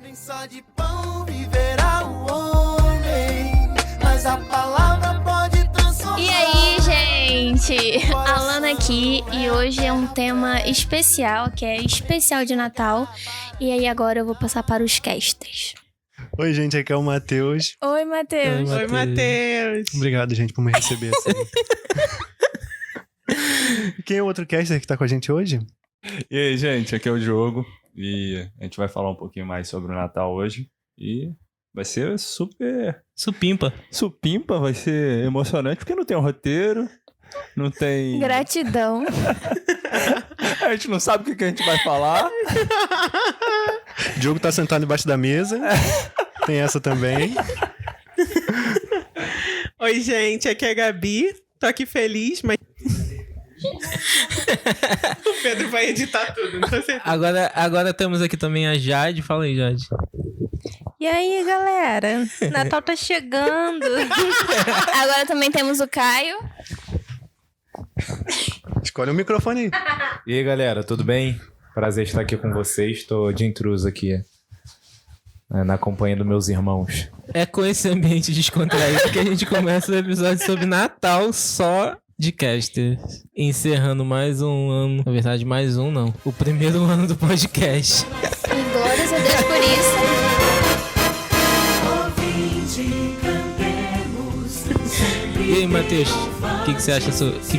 Nem só de pão viverá o homem, mas a palavra pode transformar. E aí, gente? Alana aqui e hoje é um tema especial, que é especial de Natal. E aí agora eu vou passar para os casters. Oi, gente, aqui é o Matheus. Oi, Matheus. Oi, Matheus. Obrigado, gente, por me receber assim. Quem é o outro caster que tá com a gente hoje? E aí, gente, aqui é o Diogo e a gente vai falar um pouquinho mais sobre o Natal hoje e vai ser super supimpa, vai ser emocionante porque não tem um roteiro, não tem... Gratidão. A gente não sabe o que a gente vai falar. O Diogo tá sentado embaixo da mesa, tem essa também. Oi, gente, aqui é a Gabi, tô aqui feliz, mas... O Pedro vai editar tudo, não tô certeza. Agora temos aqui também a Jade. Fala aí, Jade. E aí, galera? Natal tá chegando. Agora também temos o Caio. Escolhe o microfone aí. E aí, galera, tudo bem? Prazer estar aqui com vocês. Tô de intruso aqui, na companhia dos meus irmãos. É com esse ambiente descontraído que a gente começa o episódio sobre Natal só de caster. Encerrando mais um ano. Na verdade, mais um não. O primeiro ano do podcast. E glórias a Deus por isso. E aí, Matheus? O que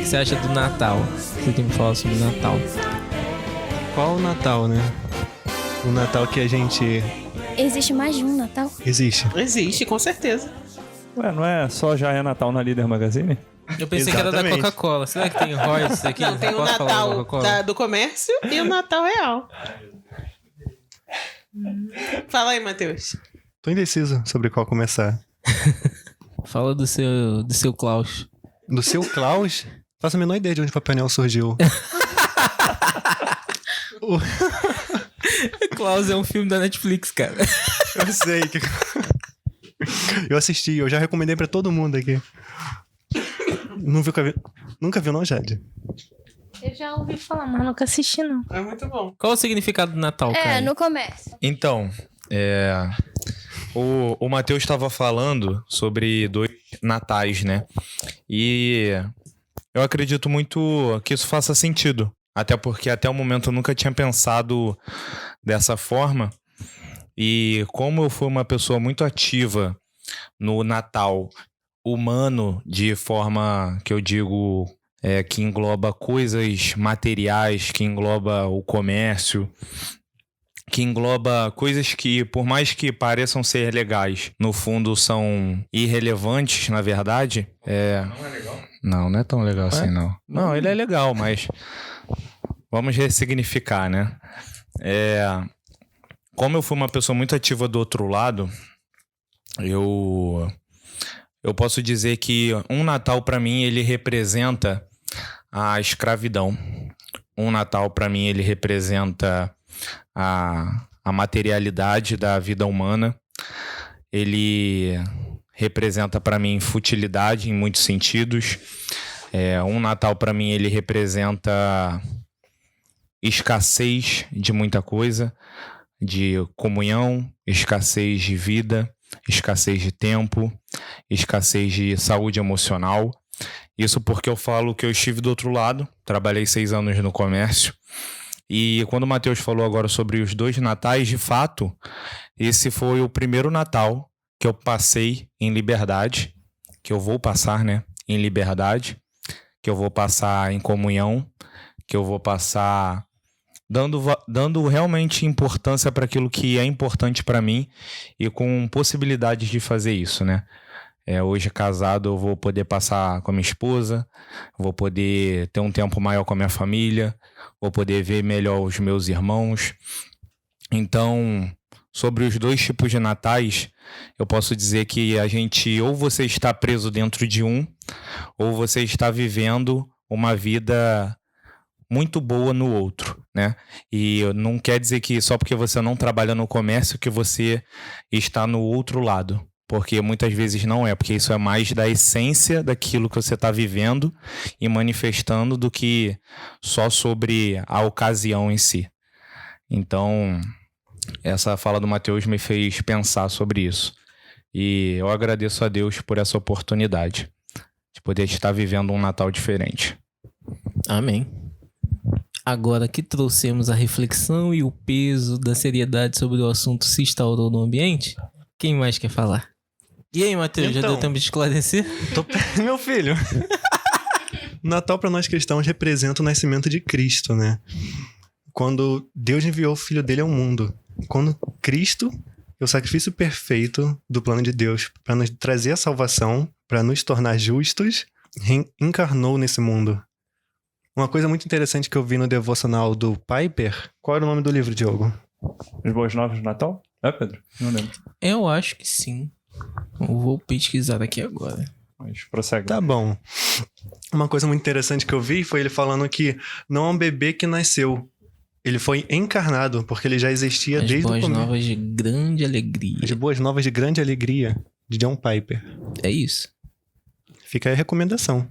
você acha do Natal? Você tem que falar sobre o Natal. Qual o Natal, né? O Natal que a gente... Existe mais de um Natal? Existe. Existe, com certeza. Ué, não é só já é Natal na Líder Magazine? Eu pensei que era da Exatamente. Coca-Cola. Será que tem royalties aqui? Não, tem o Posso falar da Natal Coca-Cola? do comércio e o Natal real. Fala aí, Matheus. Tô indeciso sobre qual começar. Fala do seu Klaus. Do seu Klaus? Faço a menor ideia de onde o Papai Noel surgiu. Klaus é um filme da Netflix, cara. Eu sei. Eu assisti, eu já recomendei pra todo mundo aqui. Nunca viu não, Jade? Eu já ouvi falar, mas nunca assisti, não. É muito bom. Qual o significado do Natal, cara? É, no comércio. Então, o Matheus estava falando sobre 2 natais, né? E eu acredito muito que isso faça sentido. Até porque até o momento eu nunca tinha pensado dessa forma. E como eu fui uma pessoa muito ativa no Natal humano, de forma que eu digo que engloba coisas materiais, que engloba o comércio, que engloba coisas que, por mais que pareçam ser legais, no fundo são irrelevantes, na verdade. Não é legal? Não é tão legal assim, não. Não, ele é legal, mas vamos ressignificar, né? Como eu fui uma pessoa muito ativa do outro lado, eu posso dizer que um Natal pra mim ele representa a escravidão. Um Natal pra mim ele representa a materialidade da vida humana. Ele representa pra mim futilidade em muitos sentidos. Um Natal pra mim ele representa escassez de muita coisa, de comunhão, escassez de vida, escassez de tempo, escassez de saúde emocional. Isso porque eu falo que eu estive do outro lado, trabalhei 6 anos no comércio. E quando o Matheus falou agora sobre os 2 natais, de fato, esse foi o primeiro Natal que eu passei em liberdade, que eu vou passar, né, em liberdade, que eu vou passar em comunhão, que eu vou passar dando realmente importância para aquilo que é importante para mim e com possibilidades de fazer isso, né? Hoje casado eu vou poder passar com a minha esposa, vou poder ter um tempo maior com a minha família, vou poder ver melhor os meus irmãos. Então, sobre os 2 tipos de natais, eu posso dizer que a gente, ou você está preso dentro de um, ou você está vivendo uma vida muito boa no outro, né? E não quer dizer que só porque você não trabalha no comércio que você está no outro lado. Porque muitas vezes não é, porque isso é mais da essência daquilo que você está vivendo e manifestando do que só sobre a ocasião em si. Então, Essa fala do Mateus me fez pensar sobre isso. E eu agradeço a Deus por essa oportunidade de poder estar vivendo um Natal diferente. Amém. Agora que trouxemos a reflexão e o peso da seriedade sobre o assunto se instaurou no ambiente, quem mais quer falar? E aí, Matheus, já Então. deu tempo de esclarecer? Meu filho. Natal para nós cristãos representa o nascimento de Cristo, né? Quando Deus enviou o Filho dele ao mundo. Quando Cristo, o sacrifício perfeito do plano de Deus para nos trazer a salvação, para nos tornar justos, encarnou nesse mundo. Uma coisa muito interessante que eu vi no devocional do Piper. Qual era o nome do livro, Diogo? As Boas Novas do Natal? É, Pedro? Não lembro. Eu acho que sim. Eu vou pesquisar aqui agora. Mas prossegue. Tá bom. Uma coisa muito interessante que eu vi foi ele falando que não é um bebê que nasceu. Ele foi encarnado, porque ele já existia As desde o boas começo. novas de grande alegria. As Boas Novas de Grande Alegria, de John Piper. É isso. Fica aí a recomendação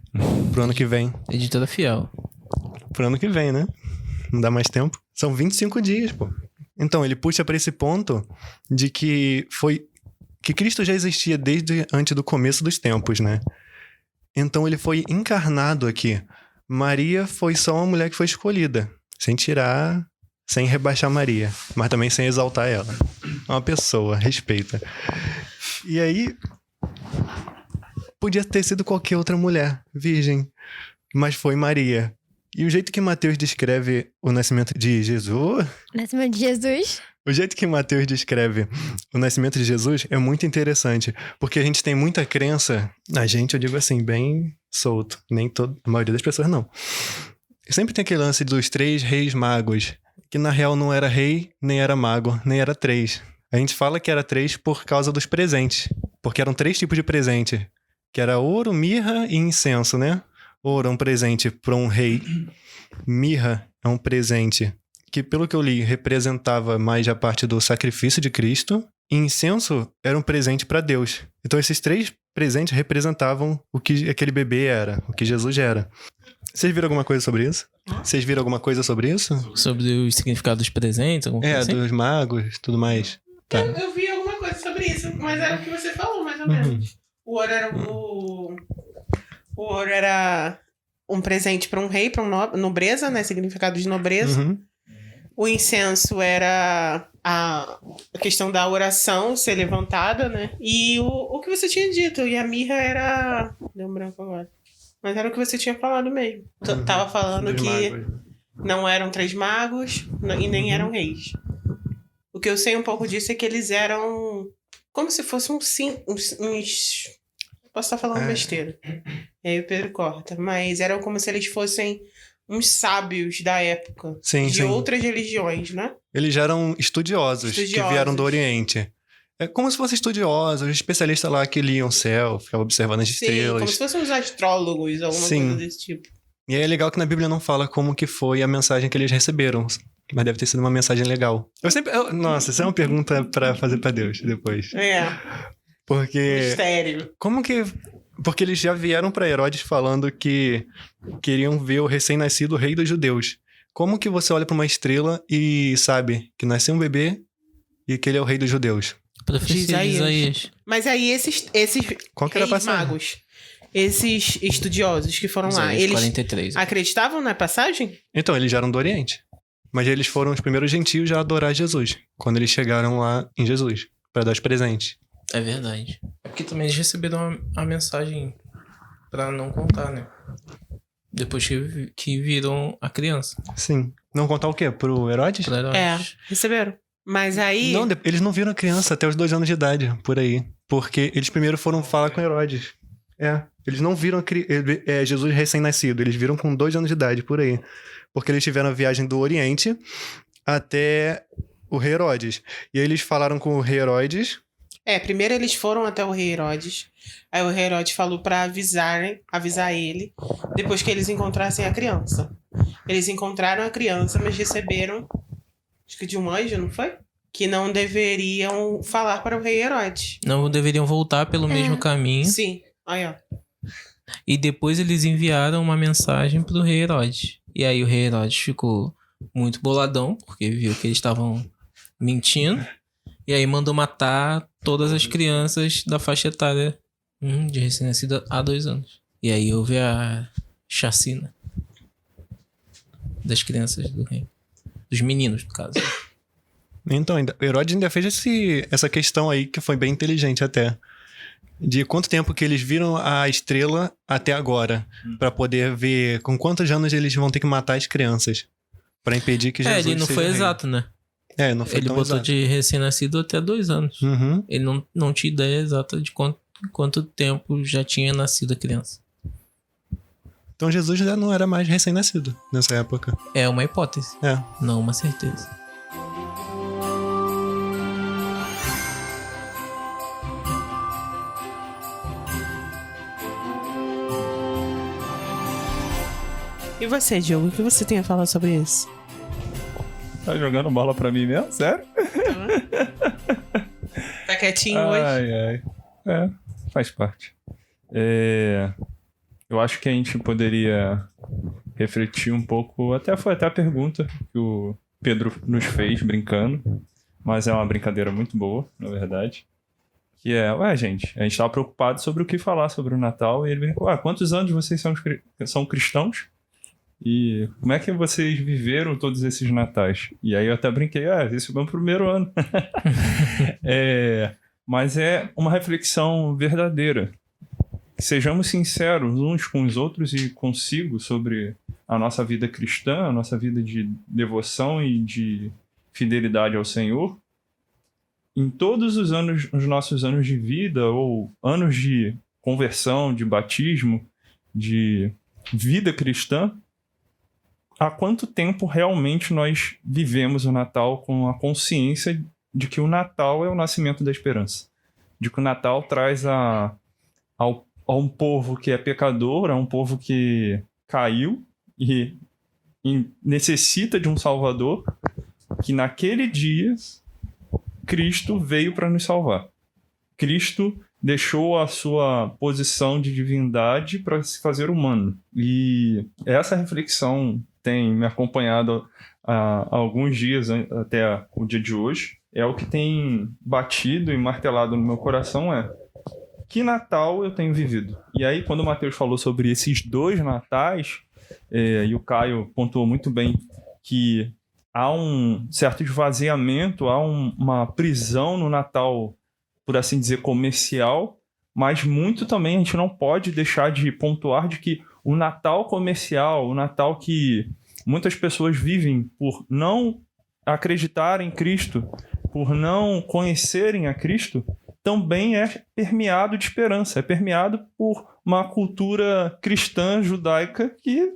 pro ano que vem. Editora fiel. Pro ano que vem, né? Não dá mais tempo. São 25 dias, pô. Então, ele puxa pra esse ponto de que Cristo já existia desde antes do começo dos tempos, né? Então, ele foi encarnado aqui. Maria foi só uma mulher que foi escolhida. Sem tirar, sem rebaixar Maria. Mas também sem exaltar ela. É uma pessoa, respeita. E aí, podia ter sido qualquer outra mulher, virgem. Mas foi Maria. E o jeito que Mateus descreve o nascimento de Jesus... Nascimento de Jesus. O jeito que Mateus descreve o nascimento de Jesus é muito interessante, porque a gente tem muita crença, eu digo assim, bem solto, a maioria das pessoas não. Sempre tem aquele lance dos 3 reis magos, que na real não era rei, nem era mago, nem era 3. A gente fala que era 3 por causa dos presentes, porque eram 3 tipos de presente, que era ouro, mirra e incenso, né? Ouro é um presente para um rei, mirra é um presente que, pelo que eu li, representava mais a parte do sacrifício de Cristo, e incenso era um presente para Deus. Então esses 3 presentes representavam o que aquele bebê era, o que Jesus era. Vocês viram alguma coisa sobre isso? Vocês viram alguma coisa sobre isso? Sobre os significados dos presentes? Alguma coisa assim? Dos magos, tudo mais. Tá. Eu vi alguma coisa sobre isso, mas era o que você falou, mais ou menos. O ouro era um presente para um rei, para nobreza, né? Significado de nobreza. Uhum. O incenso era a questão da oração ser levantada, né? E o que você tinha dito. E a mirra era... Deu um branco agora. Mas era o que você tinha falado mesmo. Tava falando Dos que magos. não eram 3 magos e nem eram reis. O que eu sei um pouco disso é que eles eram como se fossem uns... Posso estar falando besteira. E aí o Pedro corta. Mas eram como se eles fossem uns sábios da época. Sim, de sim. outras religiões, né? Eles já eram estudiosos que vieram do Oriente. É como se fossem estudiosos, especialistas lá que liam o céu, ficavam observando as Sim, estrelas. como se fossem uns astrólogos, alguma Sim. coisa desse tipo. E aí é legal que na Bíblia não fala como que foi a mensagem que eles receberam. Mas deve ter sido uma mensagem legal. Nossa, essa é uma pergunta pra fazer pra Deus depois. Porque... Mistério. Como que... Porque eles já vieram pra Herodes falando que queriam ver o recém-nascido rei dos judeus. Como que você olha pra uma estrela e sabe que nasceu um bebê e que ele é o rei dos judeus? Profecia de Isaías. Mas aí esses Qual que era a reis passagem? magos, esses estudiosos que foram lá, Isaías eles 43. acreditavam na passagem? Então, eles já eram do Oriente. Mas eles foram os primeiros gentios a adorar Jesus. Quando eles chegaram lá em Jesus. Pra dar os presentes. É verdade. É porque também eles receberam a mensagem pra não contar, né? Depois que viram a criança. Sim. Não contar o quê? Pro Herodes? Pra Herodes. Receberam. Mas aí... Não, eles não viram a criança até os 2 anos de idade, por aí. Porque eles primeiro foram falar com Herodes. Eles não viram Jesus recém-nascido. Eles viram com 2 anos de idade, por aí. Porque eles tiveram a viagem do Oriente até o rei Herodes. E aí eles falaram com o rei Herodes. Primeiro eles foram até o rei Herodes. Aí o rei Herodes falou pra avisar ele, depois que eles encontrassem a criança. Eles encontraram a criança, mas receberam, acho que de um anjo, não foi? Que não deveriam falar para o rei Herodes. Não deveriam voltar pelo mesmo caminho. Sim, aí ó. E depois eles enviaram uma mensagem pro rei Herodes. E aí o rei Herodes ficou muito boladão, porque viu que eles estavam mentindo. E aí mandou matar todas as crianças da faixa etária de recém-nascido há 2 anos. E aí houve a chacina das crianças do reino. Dos meninos, no caso. Então, Herodes ainda fez essa questão aí que foi bem inteligente até. De quanto tempo que eles viram a estrela até agora. Pra poder ver com quantos anos eles vão ter que matar as crianças. Pra impedir que Jesus ele não seja foi rei. exato, né? Não foi Ele tão botou exato. de recém-nascido até 2 anos. Uhum. Ele não tinha ideia exata de quanto tempo já tinha nascido a criança. Então Jesus já não era mais recém-nascido nessa época. É uma hipótese, não uma certeza. E você, Diogo, o que você tem a falar sobre isso? Tá jogando bola pra mim mesmo? Sério? Tá quietinho hoje? Ai. Faz parte. Eu acho que a gente poderia refletir um pouco, foi até a pergunta que o Pedro nos fez, brincando, mas é uma brincadeira muito boa, na verdade. Que gente, a gente tava preocupado sobre o que falar sobre o Natal, e ele brincou, quantos anos vocês são cristãos? E como é que vocês viveram todos esses natais? E aí eu até brinquei, esse é o meu primeiro ano. Mas é uma reflexão verdadeira. Sejamos sinceros uns com os outros e consigo sobre a nossa vida cristã, a nossa vida de devoção e de fidelidade ao Senhor. Em todos os nossos anos de vida, ou anos de conversão, de batismo, de vida cristã, há quanto tempo realmente nós vivemos o Natal com a consciência de que o Natal é o nascimento da esperança? De que o Natal traz a um povo que é pecador, a um povo que caiu e necessita de um Salvador, que naquele dia Cristo veio para nos salvar. Cristo deixou a sua posição de divindade para se fazer humano. E essa reflexão tem me acompanhado há alguns dias, até o dia de hoje. É o que tem batido e martelado no meu coração, que Natal eu tenho vivido? E aí, quando o Matheus falou sobre esses 2 natais, e o Caio pontuou muito bem que há um certo esvaziamento, há uma prisão no Natal, por assim dizer, comercial, mas muito também a gente não pode deixar de pontuar de que o Natal comercial, o Natal que muitas pessoas vivem por não acreditar em Cristo, por não conhecerem a Cristo, também é permeado de esperança, é permeado por uma cultura cristã judaica que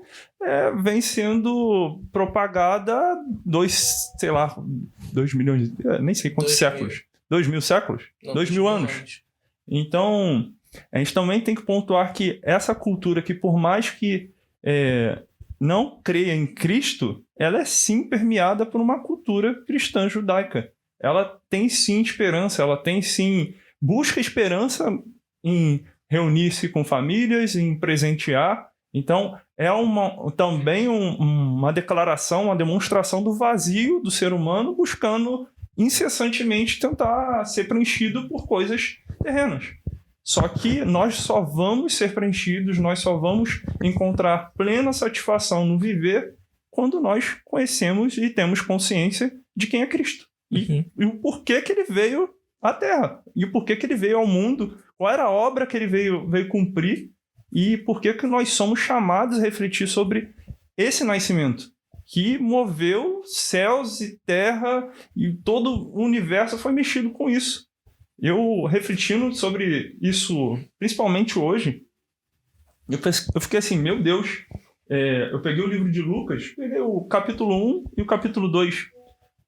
vem sendo propagada há 2 milhões, nem sei quantos séculos. 2.000 séculos? 2.000 anos. Então, a gente também tem que pontuar que essa cultura que, por mais que não creia em Cristo, ela é sim permeada por uma cultura cristã judaica. Ela tem sim esperança, ela tem sim... busca esperança em reunir-se com famílias, em presentear. Então, é também uma declaração, uma demonstração do vazio do ser humano buscando incessantemente tentar ser preenchido por coisas terrenas. Só que nós só vamos ser preenchidos, nós só vamos encontrar plena satisfação no viver quando nós conhecemos e temos consciência de quem é Cristo. E o porquê que ele veio à Terra. E o porquê que ele veio ao mundo. Qual era a obra que ele veio cumprir. E porquê que nós somos chamados a refletir sobre esse nascimento. Que moveu céus e terra. E todo o universo foi mexido com isso. Eu refletindo sobre isso, principalmente hoje, eu fiquei assim, meu Deus. Eu peguei o livro de Lucas, peguei o capítulo 1 e o capítulo 2.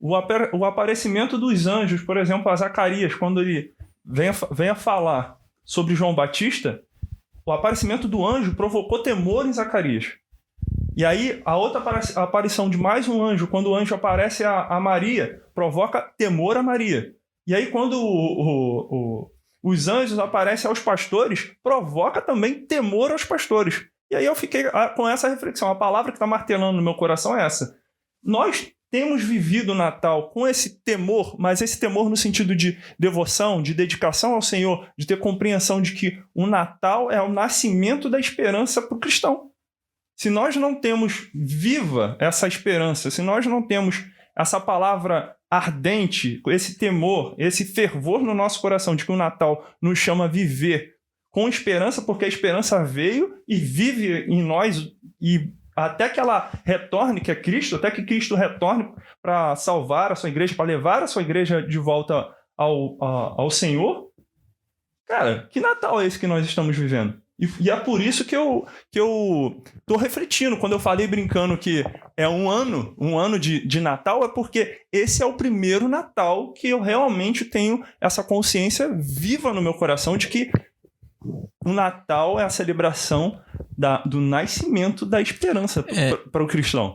O aparecimento dos anjos, por exemplo, a Zacarias, quando ele vem a falar sobre João Batista, o aparecimento do anjo provocou temor em Zacarias. E aí, a outra aparição de mais um anjo, quando o anjo aparece a Maria, provoca temor a Maria. E aí, quando os anjos aparecem aos pastores, provoca também temor aos pastores. E aí eu fiquei com essa reflexão. A palavra que está martelando no meu coração é essa. Nós temos vivido o Natal com esse temor, mas esse temor no sentido de devoção, de dedicação ao Senhor, de ter compreensão de que o Natal é o nascimento da esperança para o cristão. Se nós não temos viva essa esperança, se nós não temos essa palavra ardente, esse temor, esse fervor no nosso coração de que o Natal nos chama a viver com esperança, porque a esperança veio e vive em nós e até que ela retorne, que é Cristo, até que Cristo retorne para salvar a sua igreja, para levar a sua igreja de volta ao Senhor. Cara, que Natal é esse que nós estamos vivendo? E é por isso que eu tô refletindo. Quando eu falei brincando que é um ano de Natal, é porque esse é o primeiro Natal que eu realmente tenho essa consciência viva no meu coração de que o Natal é a celebração do nascimento da esperança para o cristão.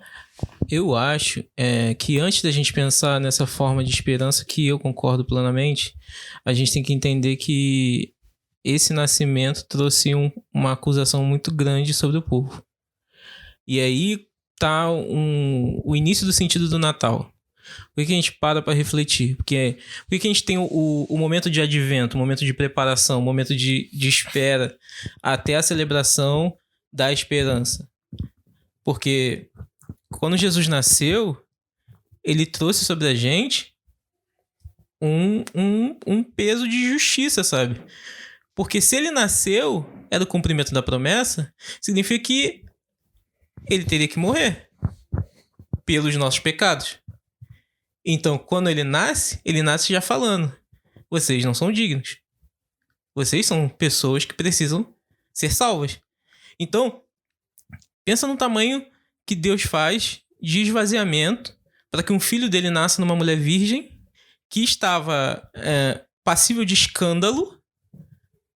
Eu acho que antes da gente pensar nessa forma de esperança, que eu concordo plenamente, a gente tem que entender que esse nascimento trouxe uma acusação muito grande sobre o povo. E aí tá o início do sentido do Natal. Por que a gente para refletir? Por que a gente tem o momento de advento, o momento de preparação, o momento de espera até a celebração da esperança? Porque quando Jesus nasceu, ele trouxe sobre a gente um peso de justiça, sabe? Porque se ele nasceu, era o cumprimento da promessa, significa que ele teria que morrer pelos nossos pecados. Então, quando ele nasce já falando: vocês não são dignos. Vocês são pessoas que precisam ser salvas. Então, pensa no tamanho que Deus faz de esvaziamento para que um filho dele nasça numa mulher virgem que estava passível de escândalo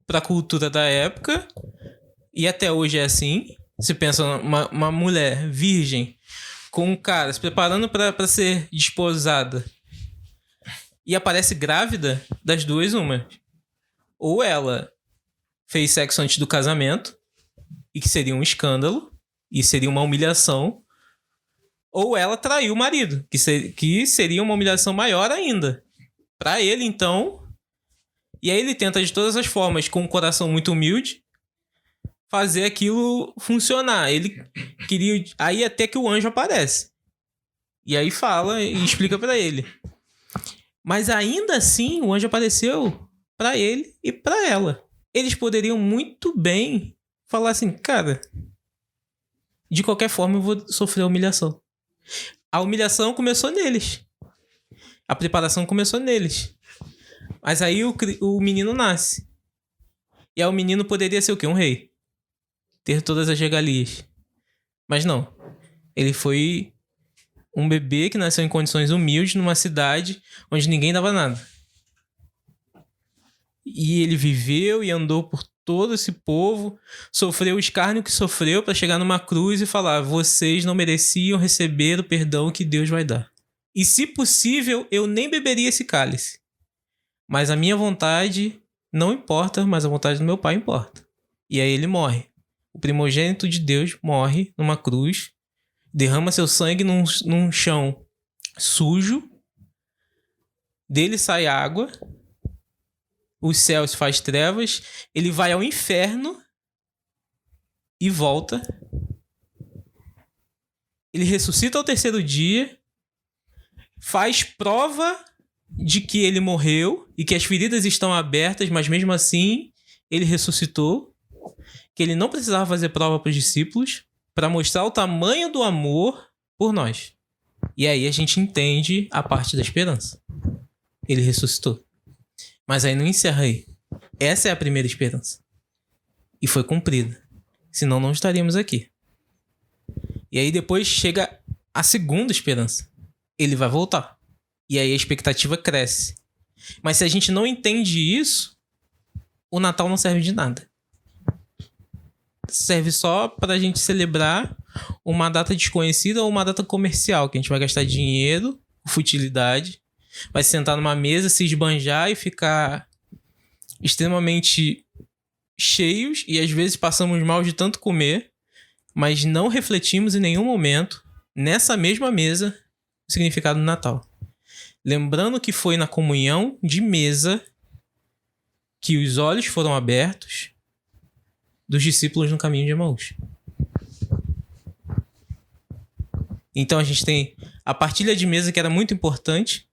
para a cultura da época, e até hoje é assim. Você pensa uma mulher virgem com um cara se preparando para ser desposada e aparece grávida, das duas uma. Ou ela fez sexo antes do casamento, e que seria um escândalo, e seria uma humilhação, ou ela traiu o marido, que seria uma humilhação maior ainda. Para ele, então. E aí ele tenta de todas as formas, com um coração muito humilde, fazer aquilo funcionar. Ele queria... Aí até que o anjo aparece. E aí fala e explica pra ele. Mas ainda assim, o anjo apareceu pra ele e pra ela. Eles poderiam muito bem falar assim: cara, de qualquer forma eu vou sofrer a humilhação. A humilhação começou neles. A preparação começou neles. Mas aí o menino nasce. E aí o menino poderia ser o quê? Um rei. Ter todas as regalias. Mas não. Ele foi um bebê que nasceu em condições humildes numa cidade onde ninguém dava nada. E ele viveu e andou por todo esse povo, sofreu o escárnio que sofreu para chegar numa cruz e falar: vocês não mereciam receber o perdão que Deus vai dar. E se possível, eu nem beberia esse cálice. Mas a minha vontade não importa, mas a vontade do meu pai importa. E aí ele morre. O primogênito de Deus morre numa cruz, derrama seu sangue num chão sujo, dele sai água, os céus faz trevas, ele vai ao inferno e volta. Ele ressuscita ao terceiro dia, faz prova de que ele morreu e que as feridas estão abertas, mas mesmo assim ele ressuscitou, que ele não precisava fazer prova para os discípulos para mostrar o tamanho do amor por nós. E aí a gente entende a parte da esperança. Ele ressuscitou. Mas aí não encerra aí. Essa é a primeira esperança. E foi cumprida. Senão não estaríamos aqui. E aí depois chega a segunda esperança. Ele vai voltar. E aí a expectativa cresce. Mas se a gente não entende isso, o Natal não serve de nada. Serve só pra gente celebrar uma data desconhecida ou uma data comercial, que a gente vai gastar dinheiro, futilidade, vai sentar numa mesa, se esbanjar e ficar extremamente cheios, e às vezes passamos mal de tanto comer, mas não refletimos em nenhum momento, nessa mesma mesa, o significado do Natal. Lembrando que foi na comunhão de mesa que os olhos foram abertos dos discípulos no caminho de Emaús. Então a gente tem a partilha de mesa, que era muito importante.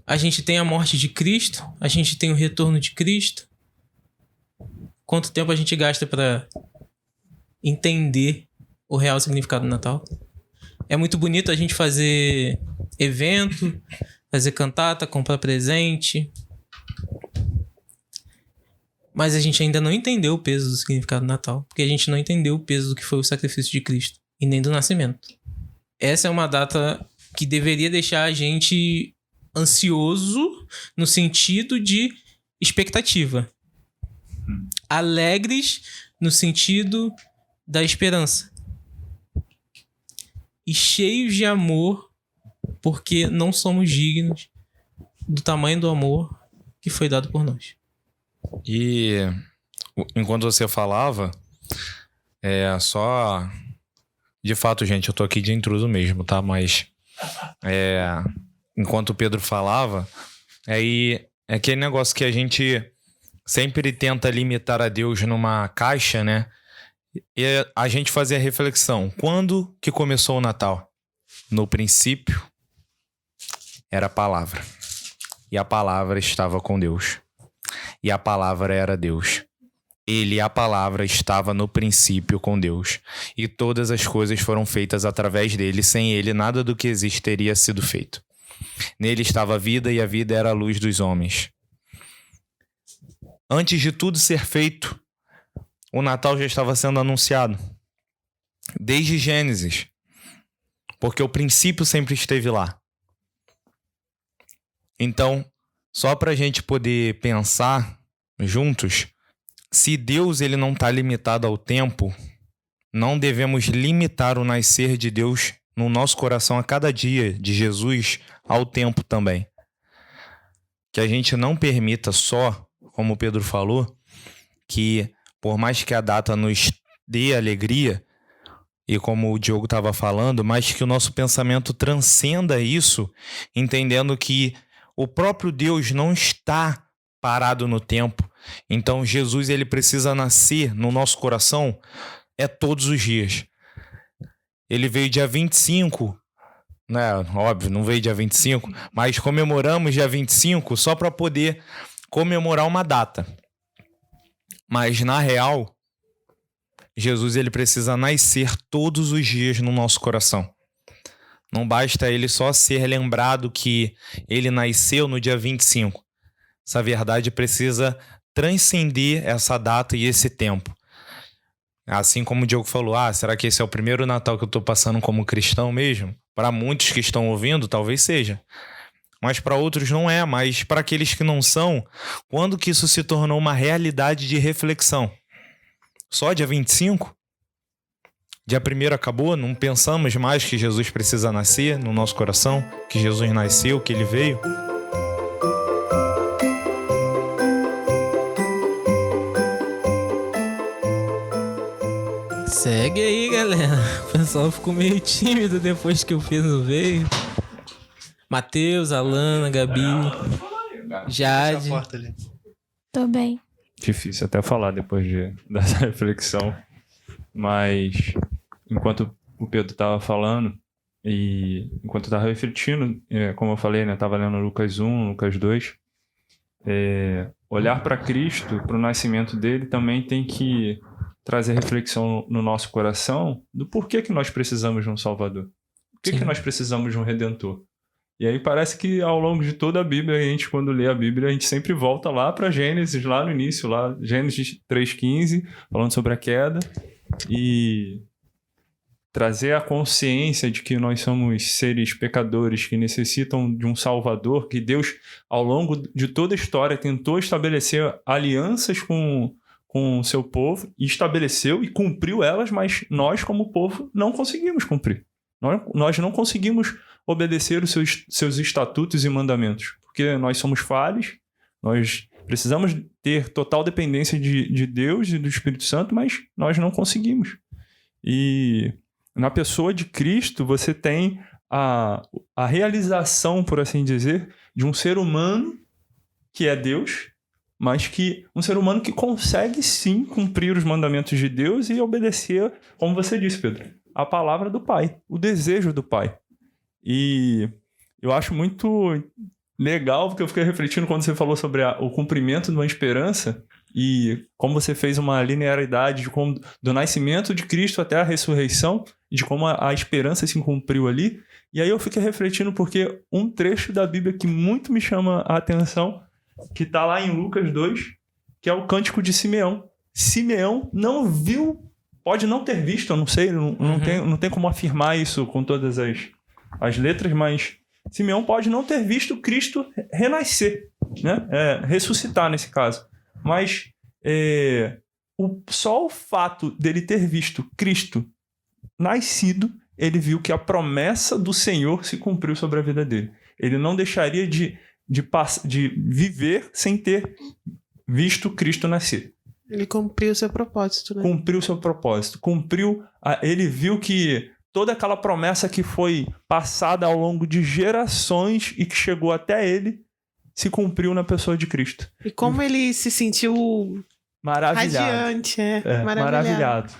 A gente tem a morte de Cristo. A gente tem o retorno de Cristo. Quanto tempo a gente gasta para entender o real significado do Natal? É muito bonito a gente fazer evento, fazer cantata, comprar presente. Mas a gente ainda não entendeu o peso do significado do Natal. Porque a gente não entendeu o peso do que foi o sacrifício de Cristo. E nem do nascimento. Essa é uma data que deveria deixar a gente ansioso no sentido de expectativa. Alegres no sentido da esperança. E cheios de amor, porque não somos dignos do tamanho do amor que foi dado por nós. E enquanto você falava, só... De fato, gente, eu tô aqui de intruso mesmo, tá? Mas enquanto o Pedro falava, aí é aquele negócio que a gente sempre tenta limitar a Deus numa caixa, né? E a gente fazia a reflexão. Quando que começou o Natal? No princípio, era a palavra. E a palavra estava com Deus. E a palavra era Deus. Ele, a palavra, estava no princípio com Deus. E todas as coisas foram feitas através dele. Sem ele, nada do que existe teria sido feito. Nele estava a vida e a vida era a luz dos homens. Antes de tudo ser feito, o Natal já estava sendo anunciado. Desde Gênesis. Porque o princípio sempre esteve lá. Então, só para a gente poder pensar juntos... Se Deus ele não está limitado ao tempo, não devemos limitar o nascer de Deus no nosso coração a cada dia de Jesus ao tempo também. Que a gente não permita só, como o Pedro falou, que por mais que a data nos dê alegria, e como o Diogo estava falando, mas que o nosso pensamento transcenda isso, entendendo que o próprio Deus não está parado no tempo. Então Jesus ele precisa nascer no nosso coração todos os dias. Ele veio dia 25, né? Óbvio, não veio dia 25, mas comemoramos dia 25 só para poder comemorar uma data. Mas na real, Jesus ele precisa nascer todos os dias no nosso coração. Não basta ele só ser lembrado que ele nasceu no dia 25. Essa verdade precisa transcender essa data e esse tempo. Assim como o Diogo falou, será que esse é o primeiro Natal que eu estou passando como cristão mesmo? Para muitos que estão ouvindo, talvez seja. Mas para outros não é. Mas para aqueles que não são, quando que isso se tornou uma realidade de reflexão? Só dia 25? Dia 1º acabou? Não pensamos mais que Jesus precisa nascer no nosso coração? Que Jesus nasceu, que ele veio? Segue aí, galera. O pessoal ficou meio tímido depois que o Pedro veio. Matheus, Alana, Gabi, Jade. Tô bem. Difícil até falar depois dessa reflexão. Mas enquanto o Pedro estava falando e enquanto eu estava refletindo, como eu falei, né, estava lendo Lucas 1, Lucas 2, olhar para Cristo, para o nascimento dele, também tem que trazer reflexão no nosso coração do porquê que nós precisamos de um Salvador. Por que nós precisamos de um Redentor? E aí parece que ao longo de toda a Bíblia, a gente, quando lê a Bíblia, a gente sempre volta lá para Gênesis, lá no início, lá Gênesis 3,15, falando sobre a queda, e trazer a consciência de que nós somos seres pecadores que necessitam de um Salvador, que Deus, ao longo de toda a história, tentou estabelecer alianças com o seu povo, e estabeleceu e cumpriu elas, mas nós, como povo, não conseguimos cumprir. Nós não conseguimos obedecer os seus estatutos e mandamentos, porque nós somos falhos, nós precisamos ter total dependência de Deus e do Espírito Santo, mas nós não conseguimos. E na pessoa de Cristo, você tem a realização, por assim dizer, de um ser humano que é Deus, mas que um ser humano que consegue sim cumprir os mandamentos de Deus e obedecer, como você disse, Pedro, a palavra do Pai, o desejo do Pai. E eu acho muito legal, porque eu fiquei refletindo quando você falou sobre o cumprimento de uma esperança e como você fez uma linearidade de como, do nascimento de Cristo até a ressurreição e de como a esperança se cumpriu ali. E aí eu fiquei refletindo porque um trecho da Bíblia que muito me chama a atenção, que está lá em Lucas 2, que é o Cântico de Simeão. Simeão não viu, pode não ter visto, eu não sei, não tem como afirmar isso com todas as letras, mas Simeão pode não ter visto Cristo renascer, né? Ressuscitar nesse caso. Mas só o fato dele ter visto Cristo nascido, ele viu que a promessa do Senhor se cumpriu sobre a vida dele. Ele não deixaria de viver sem ter visto Cristo nascer. Ele cumpriu o seu propósito, né? Cumpriu o seu propósito. Ele viu que toda aquela promessa que foi passada ao longo de gerações e que chegou até ele se cumpriu na pessoa de Cristo. E como ele se sentiu maravilhado. Radiante, maravilhado.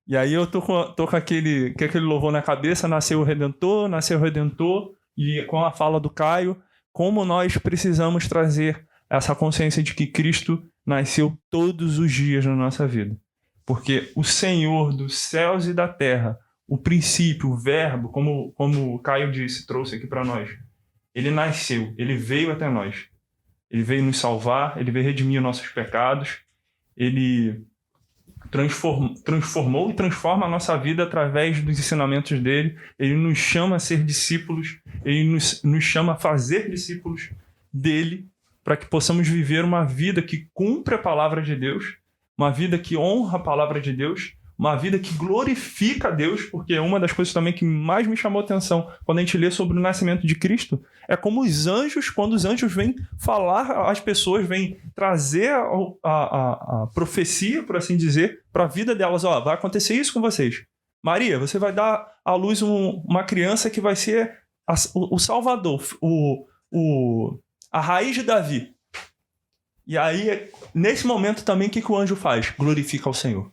E aí eu tô com aquele louvor na cabeça, nasceu o Redentor, e com a fala do Caio, como nós precisamos trazer essa consciência de que Cristo nasceu todos os dias na nossa vida. Porque o Senhor dos céus e da terra, o princípio, o verbo, como o Caio disse, trouxe aqui para nós, ele nasceu, ele veio até nós. Ele veio nos salvar, ele veio redimir nossos pecados, ele transformou e transforma a nossa vida através dos ensinamentos dele. Ele nos chama a ser discípulos, ele nos chama a fazer discípulos dele, para que possamos viver uma vida que cumpre a palavra de Deus, uma vida que honra a palavra de Deus, uma vida que glorifica a Deus, porque uma das coisas também que mais me chamou a atenção quando a gente lê sobre o nascimento de Cristo é como os anjos, quando os anjos vêm falar às pessoas, vêm trazer a profecia, por assim dizer, para a vida delas. Vai acontecer isso com vocês. Maria, você vai dar à luz uma criança que vai ser o Salvador, a raiz de Davi. E aí, nesse momento também, o que o anjo faz? Glorifica ao Senhor.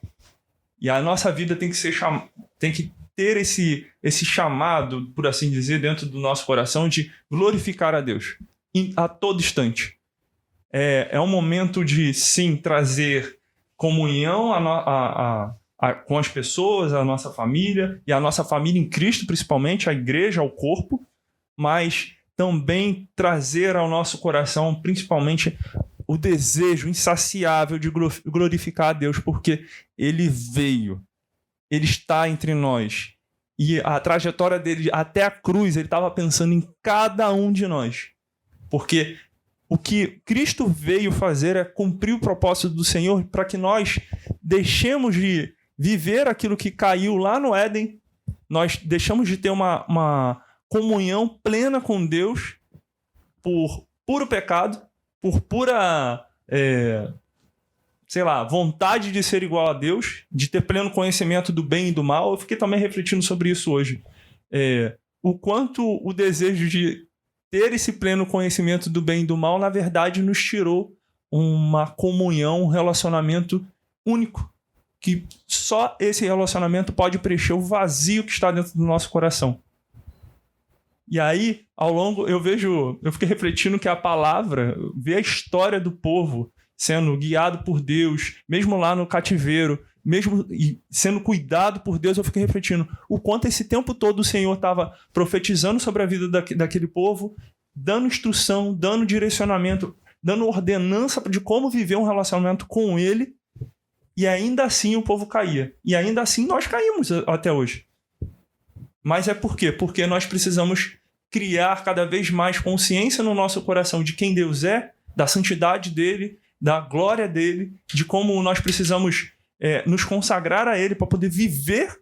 E a nossa vida tem que ter esse chamado, por assim dizer, dentro do nosso coração de glorificar a Deus a todo instante. É um momento de, sim, trazer comunhão com as pessoas, a nossa família, e a nossa família em Cristo, principalmente, a igreja, ao corpo, mas também trazer ao nosso coração, principalmente, o desejo insaciável de glorificar a Deus, porque ele veio, ele está entre nós, e a trajetória dele até a cruz, ele estava pensando em cada um de nós, porque o que Cristo veio fazer é cumprir o propósito do Senhor para que nós deixemos de viver aquilo que caiu lá no Éden, nós deixamos de ter uma comunhão plena com Deus por puro pecado, por pura, vontade de ser igual a Deus, de ter pleno conhecimento do bem e do mal. Eu fiquei também refletindo sobre isso hoje. O quanto o desejo de ter esse pleno conhecimento do bem e do mal, na verdade, nos tirou uma comunhão, um relacionamento único, que só esse relacionamento pode preencher o vazio que está dentro do nosso coração. E aí, ao longo, eu fiquei refletindo que a palavra, ver a história do povo sendo guiado por Deus, mesmo lá no cativeiro, mesmo sendo cuidado por Deus, eu fiquei refletindo o quanto esse tempo todo o Senhor estava profetizando sobre a vida daquele povo, dando instrução, dando direcionamento, dando ordenança de como viver um relacionamento com Ele, e ainda assim o povo caía. E ainda assim nós caímos até hoje. Mas é por quê? Porque nós precisamos criar cada vez mais consciência no nosso coração de quem Deus é, da santidade dele, da glória dele, de como nós precisamos nos consagrar a ele para poder viver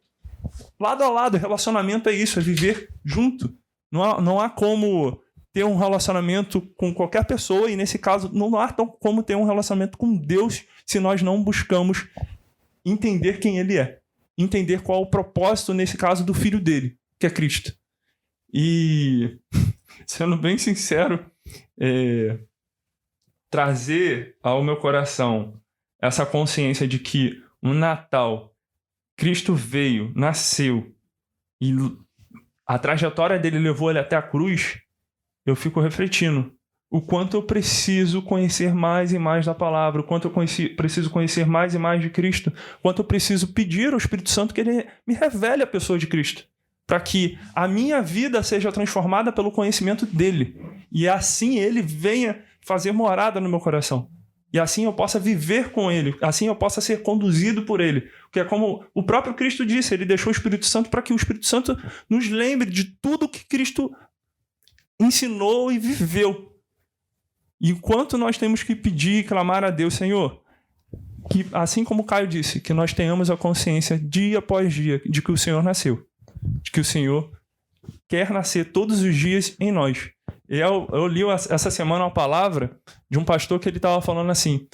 lado a lado. Relacionamento é isso, é viver junto. Não há como ter um relacionamento com qualquer pessoa, e nesse caso não há como ter um relacionamento com Deus se nós não buscamos entender quem ele é. Entender qual é o propósito, nesse caso, do Filho dele, que é Cristo. E, sendo bem sincero, trazer ao meu coração essa consciência de que o Natal, Cristo veio, nasceu, e a trajetória dele levou ele até a cruz, eu fico refletindo o quanto eu preciso conhecer mais e mais da palavra, o quanto eu preciso conhecer mais e mais de Cristo, o quanto eu preciso pedir ao Espírito Santo que ele me revele a pessoa de Cristo, para que a minha vida seja transformada pelo conhecimento dele, e assim ele venha fazer morada no meu coração. E assim eu possa viver com ele, assim eu possa ser conduzido por ele. Porque é como o próprio Cristo disse, ele deixou o Espírito Santo para que o Espírito Santo nos lembre de tudo que Cristo ensinou e viveu. E o quanto nós temos que pedir e clamar a Deus, Senhor, que assim como o Caio disse, que nós tenhamos a consciência dia após dia de que o Senhor nasceu, de que o Senhor quer nascer todos os dias em nós. Eu li essa semana uma palavra de um pastor que ele estava falando assim: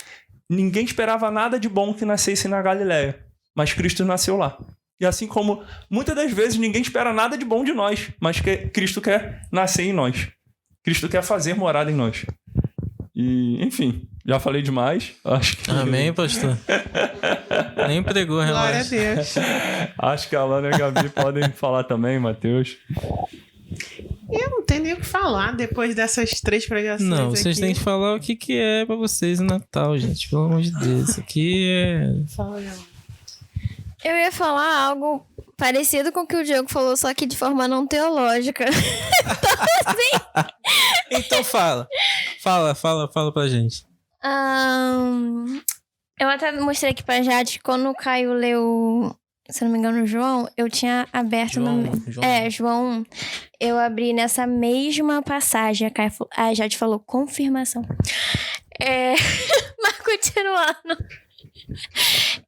ninguém esperava nada de bom que nascesse na Galileia, mas Cristo nasceu lá. E assim como muitas das vezes ninguém espera nada de bom de nós, mas que Cristo quer nascer em nós. Cristo quer fazer morada em nós. E, enfim, já falei demais. Acho que... Amém, pastor. Nem pregou, Glória a relaxa. Deus. Acho que a Alana e a Gabi podem falar também, Matheus. Eu não tenho nem o que falar depois dessas 3 pregações. Não, vocês aqui. têm que falar o que é pra vocês o Natal, gente. Pelo amor de Deus. Isso aqui é... Fala, Gabi. Eu ia falar algo parecido com o que o Diogo falou, só que de forma não teológica. Então fala. Fala pra gente. Eu até mostrei aqui pra Jade que quando o Caio leu, se não me engano, João, eu tinha aberto João 1. Eu abri nessa mesma passagem. A Jade falou confirmação. Mas continuando.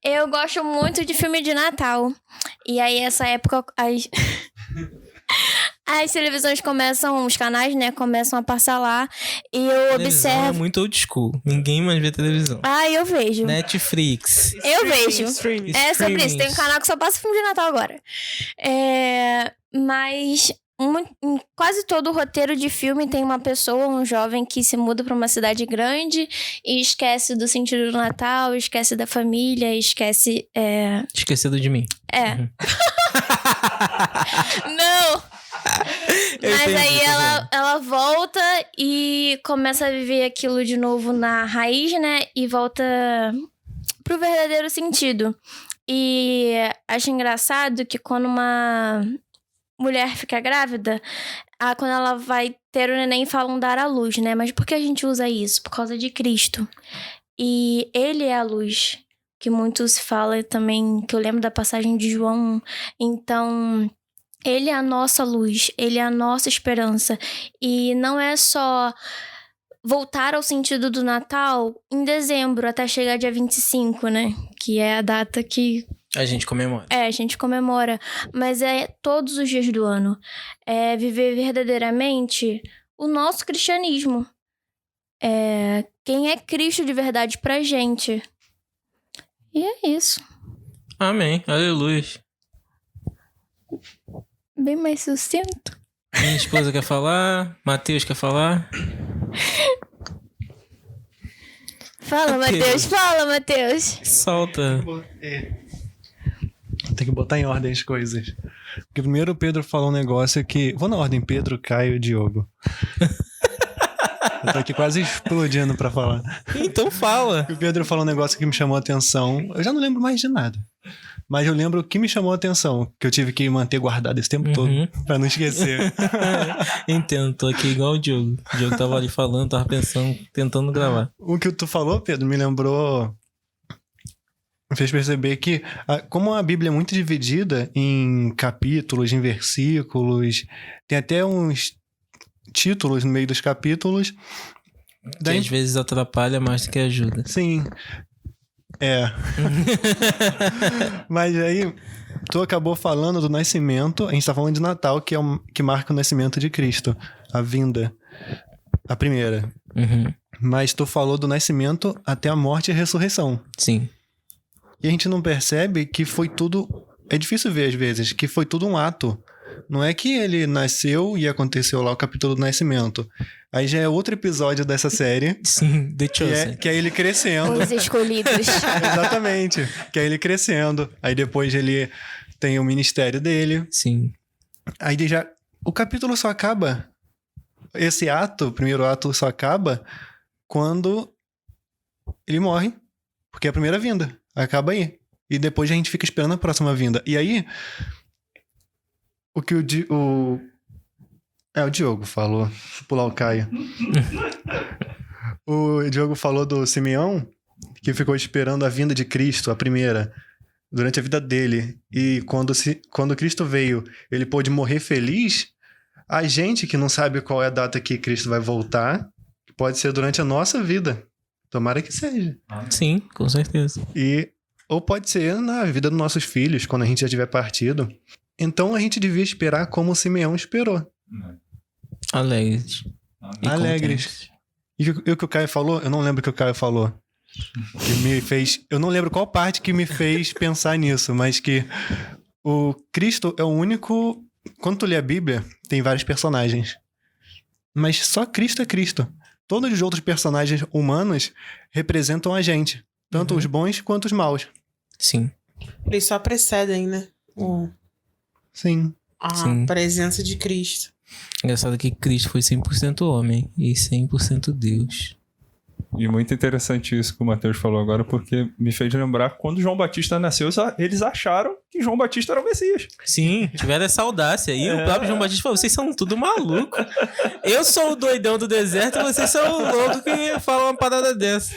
Eu gosto muito de filme de Natal. E aí, essa época, as televisões começam, os canais, né, começam a passar lá. E eu observo... É muito old school. Ninguém mais vê televisão. Eu vejo. Netflix. Eu vejo. Streaming. É sobre isso. Tem um canal que só passa filme de Natal agora. Mas em quase todo o roteiro de filme tem uma pessoa, um jovem que se muda pra uma cidade grande e esquece do sentido do Natal, esquece da família, esquece... Esquecido de mim. Não! Mas entendi, aí ela volta e começa a viver aquilo de novo na raiz, né? E volta pro verdadeiro sentido. E acho engraçado que quando uma mulher fica grávida, quando ela vai ter o neném, falam dar à luz, né? Mas por que a gente usa isso? Por causa de Cristo. E ele é a luz, que muito se fala também, que eu lembro da passagem de João 1. Então, ele é a nossa luz, ele é a nossa esperança. E não é só voltar ao sentido do Natal em dezembro, até chegar dia 25, né? Que é a data que... A gente comemora. a gente comemora. Mas é todos os dias do ano. É viver verdadeiramente o nosso cristianismo. Quem é Cristo de verdade pra gente. E é isso. Amém. Aleluia. Bem mais sucinto. Minha esposa quer falar. Matheus quer falar. Fala, Matheus. Matheus. Solta. Tem que botar em ordem as coisas. Porque primeiro o Pedro falou um negócio que... Vou na ordem: Pedro, Caio e Diogo. Eu tô aqui quase explodindo pra falar. Então fala. O Pedro falou um negócio que me chamou a atenção. Eu já não lembro mais de nada. Mas eu lembro o que me chamou a atenção, que eu tive que manter guardado esse tempo todo, pra não esquecer. Entendo, tô aqui igual o Diogo. O Diogo tava ali falando, tava pensando, tentando gravar. O que tu falou, Pedro, me lembrou... Me fez perceber que, como a Bíblia é muito dividida em capítulos, em versículos, tem até uns títulos no meio dos capítulos. Que às vezes atrapalha mais do que ajuda. Sim. Mas aí, tu acabou falando do nascimento. A gente tá falando de Natal, que é que marca o nascimento de Cristo. A vinda. A primeira. Mas tu falou do nascimento até a morte e a ressurreição. Sim. E a gente não percebe que foi tudo... É difícil ver às vezes que foi tudo um ato. Não é que ele nasceu e aconteceu lá o capítulo do nascimento. Aí já é outro episódio dessa série. Sim, The Chosen. Que é ele crescendo. Os escolhidos. Exatamente. Que é ele crescendo. Aí depois ele tem o ministério dele. Sim. Aí já... O capítulo só acaba... Esse ato, o primeiro ato, só acaba quando ele morre. Porque é a primeira vinda. Acaba aí. E depois a gente fica esperando a próxima vinda. E aí... O que o Diogo falou. Vou pular o Caio. O Diogo falou do Simeão, que ficou esperando a vinda de Cristo, a primeira, durante a vida dele. E quando Cristo veio, ele pôde morrer feliz. A gente que não sabe qual é a data que Cristo vai voltar, pode ser durante a nossa vida. Tomara que seja. Sim, com certeza. Ou pode ser na vida dos nossos filhos, quando a gente já tiver partido. Então a gente devia esperar como o Simeão esperou. Alegres. Alegres. E o que o Caio falou, eu não lembro o que o Caio falou. Que me fez... Eu não lembro qual parte que me fez pensar nisso, mas que o Cristo é o único... Quando tu lê a Bíblia, tem vários personagens. Mas só Cristo é Cristo. Todos os outros personagens humanos representam a gente. Tanto os bons quanto os maus. Sim. Eles só precedem, né? Sim. A presença de Cristo. Engraçado que Cristo foi 100% homem e 100% Deus. E muito interessante isso que o Matheus falou agora, porque me fez lembrar que quando João Batista nasceu, eles acharam que João Batista era o Messias. Sim, tiveram essa audácia. E o próprio João Batista falou, vocês são tudo maluco. Eu sou o doidão do deserto e vocês são o louco que fala uma parada dessa.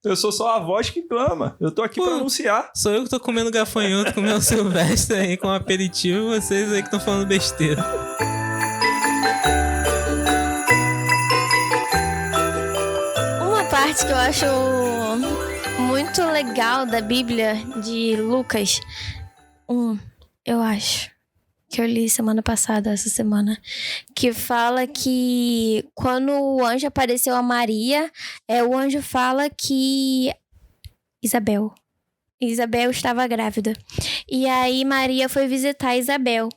Eu sou só a voz que clama. Eu tô aqui pra anunciar. Sou eu que tô comendo gafanhoto com o meu Silvestre aí com aperitivo, vocês aí que estão falando besteira. Parte que eu acho muito legal da Bíblia de Lucas 1, eu acho, que eu li semana passada, essa semana, que fala que quando o anjo apareceu a Maria, o anjo fala que Isabel estava grávida. E aí Maria foi visitar Isabel.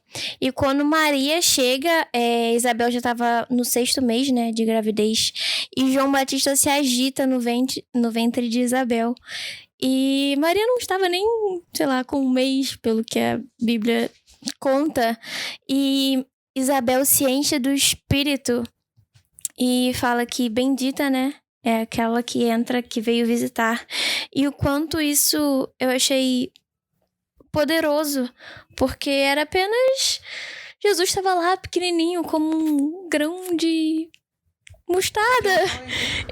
E quando Maria chega, Isabel já estava no 6º mês, né, de gravidez. E João Batista se agita no ventre de Isabel. E Maria não estava nem, sei lá, com um mês, pelo que a Bíblia conta. E Isabel se enche do Espírito e fala que bendita, né? É aquela que entra, que veio visitar. E o quanto isso eu achei poderoso. Porque era apenas... Jesus estava lá pequenininho, como um grão de mostarda.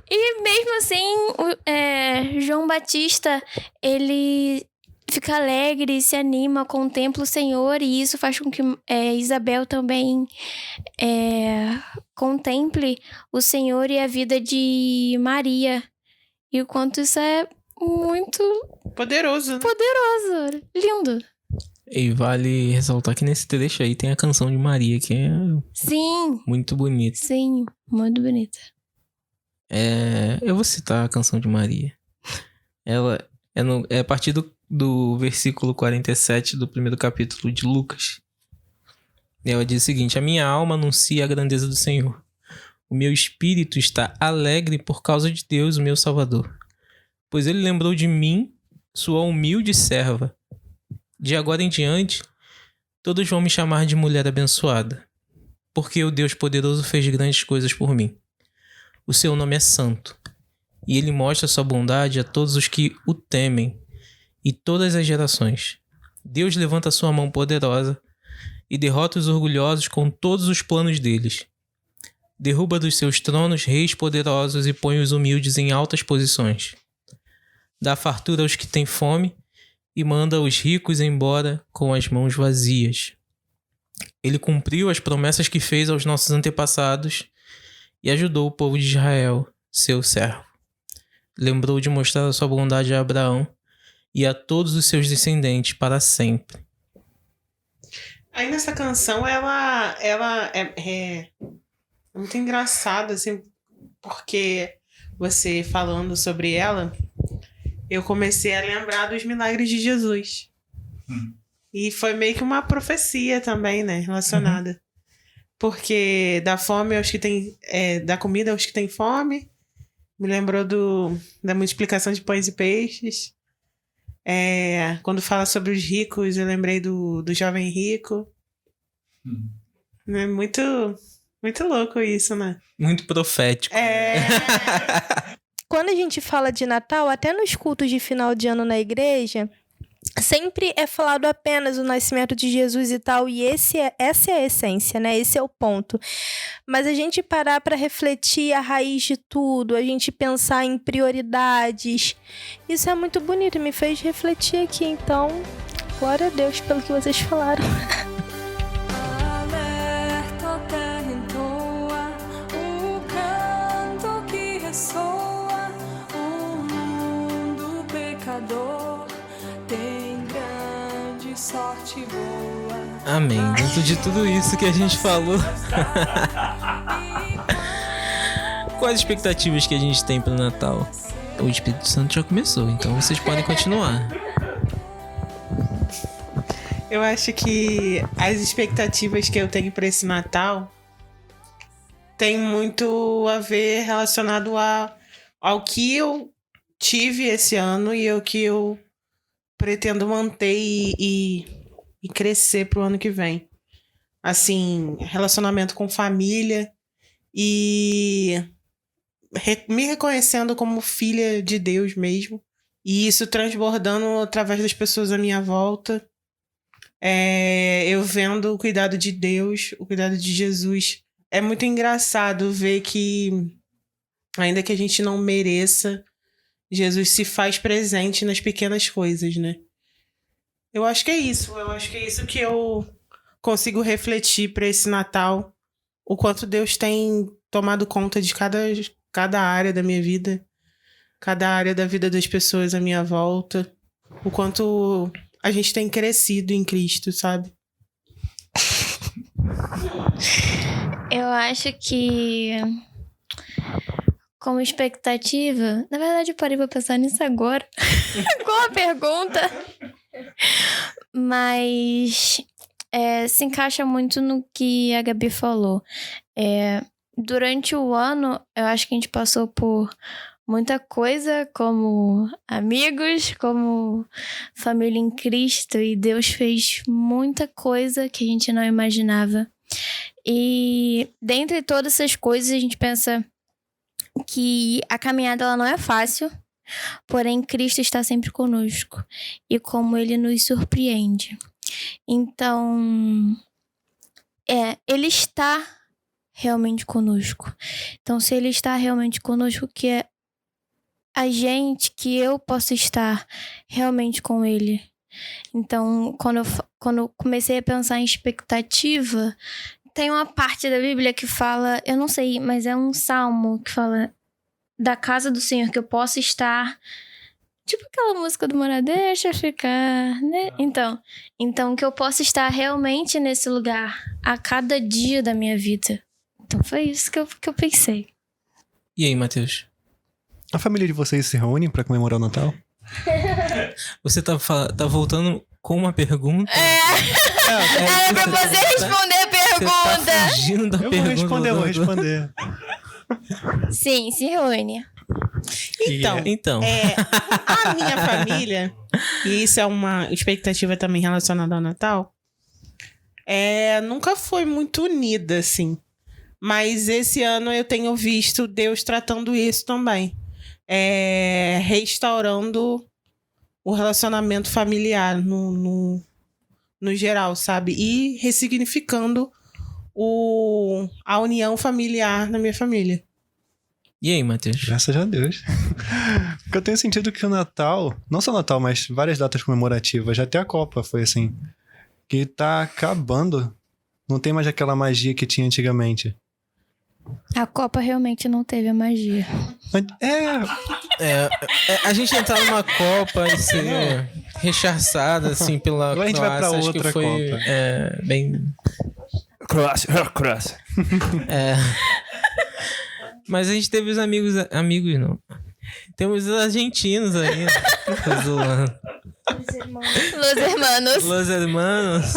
E mesmo assim, João Batista, ele fica alegre, se anima, contempla o Senhor. E isso faz com que Isabel também contemple o Senhor e a vida de Maria. E o quanto isso é muito... poderoso, né? Poderoso. Lindo. E vale ressaltar que nesse trecho aí tem a canção de Maria, que é... Sim. Muito bonita. Sim, muito bonita. Eu vou citar a canção de Maria. Ela é a partir do versículo 47 do primeiro capítulo de Lucas. Ela diz o seguinte: a minha alma anuncia a grandeza do Senhor. O meu espírito está alegre por causa de Deus, o meu Salvador. Pois ele lembrou de mim, sua humilde serva. De agora em diante, todos vão me chamar de mulher abençoada, porque o Deus poderoso fez grandes coisas por mim. O seu nome é santo, e ele mostra sua bondade a todos os que o temem, e todas as gerações. Deus levanta sua mão poderosa e derrota os orgulhosos com todos os planos deles. Derruba dos seus tronos reis poderosos e põe os humildes em altas posições. Dá fartura aos que têm fome e manda os ricos embora com as mãos vazias. Ele cumpriu as promessas que fez aos nossos antepassados e ajudou o povo de Israel, seu servo. Lembrou de mostrar a sua bondade a Abraão e a todos os seus descendentes para sempre. Aí nessa canção, ela é muito engraçada, assim, porque você falando sobre ela, eu comecei a lembrar dos milagres de Jesus. E foi meio que uma profecia também, né? Relacionada. Porque da fome aos que tem... da comida aos que têm fome. Me lembrou da multiplicação de pães e peixes. Quando fala sobre os ricos, eu lembrei do jovem rico. É muito, muito louco isso, né? Muito profético. Quando a gente fala de Natal, até nos cultos de final de ano na igreja, sempre é falado apenas o nascimento de Jesus e tal, e essa é a essência, né? Esse é o ponto. Mas a gente parar para refletir a raiz de tudo, a gente pensar em prioridades, isso é muito bonito, me fez refletir aqui. Então, glória a Deus pelo que vocês falaram. Alerta, terra entoa o canto que ressoa, o mundo pecador tem grande sorte boa. Amém. Dentro de tudo isso que a gente falou. Quais as expectativas que a gente tem pro Natal? O Espírito Santo já começou, então vocês podem continuar. Eu acho que as expectativas que eu tenho para esse Natal tem muito a ver relacionado ao que eu tive esse ano e ao que eu pretendo manter e crescer pro ano que vem. Assim, relacionamento com família e me reconhecendo como filha de Deus mesmo. E isso transbordando através das pessoas à minha volta. Eu vendo o cuidado de Deus, o cuidado de Jesus. É muito engraçado ver que, ainda que a gente não mereça, Jesus se faz presente nas pequenas coisas, né? Eu acho que é isso. Eu acho que é isso que eu consigo refletir para esse Natal. O quanto Deus tem tomado conta de cada área da minha vida. Cada área da vida das pessoas à minha volta. O quanto a gente tem crescido em Cristo, sabe? Eu acho que, como expectativa... Na verdade, eu parei pra pensar nisso agora. Com a pergunta. Mas se encaixa muito no que a Gabi falou. Durante o ano, eu acho que a gente passou por muita coisa, como amigos, como família em Cristo, e Deus fez muita coisa que a gente não imaginava. E dentre todas essas coisas, a gente pensa que a caminhada ela não é fácil, porém Cristo está sempre conosco e como Ele nos surpreende. Então, Ele está realmente conosco. Então, se Ele está realmente conosco, que é que eu posso estar realmente com Ele. Então, quando eu comecei a pensar em expectativa, tem uma parte da Bíblia que fala, eu não sei, mas é um salmo que fala da casa do Senhor, que eu possa estar, tipo aquela música do Mora, deixa ficar, né? Então que eu possa estar realmente nesse lugar a cada dia da minha vida. Então foi isso que eu pensei. E aí, Matheus? A família de vocês se reúne pra comemorar o Natal? Você tá voltando com uma pergunta? Era pra você responder a pergunta. Você tá fugindo da pergunta. Eu vou responder. Sim, se reúne. Então. A minha família, e isso é uma expectativa também relacionada ao Natal, nunca foi muito unida, assim. Mas esse ano eu tenho visto Deus tratando isso também. Restaurando o relacionamento familiar no geral, sabe? E ressignificando a união familiar na minha família. E aí, Matheus? Graças a Deus. Porque eu tenho sentido que o Natal, não só o Natal, mas várias datas comemorativas, já até a Copa foi assim, que tá acabando. Não tem mais aquela magia que tinha antigamente. A Copa realmente não teve a magia. A gente entrar numa Copa e ser rechaçada, assim, pela Agora a gente vai pra acho outra que foi, Copa. Bem... Croácia. Mas a gente teve os amigos não. Temos os argentinos aí, né? Tô zoando. Los hermanos. Los hermanos.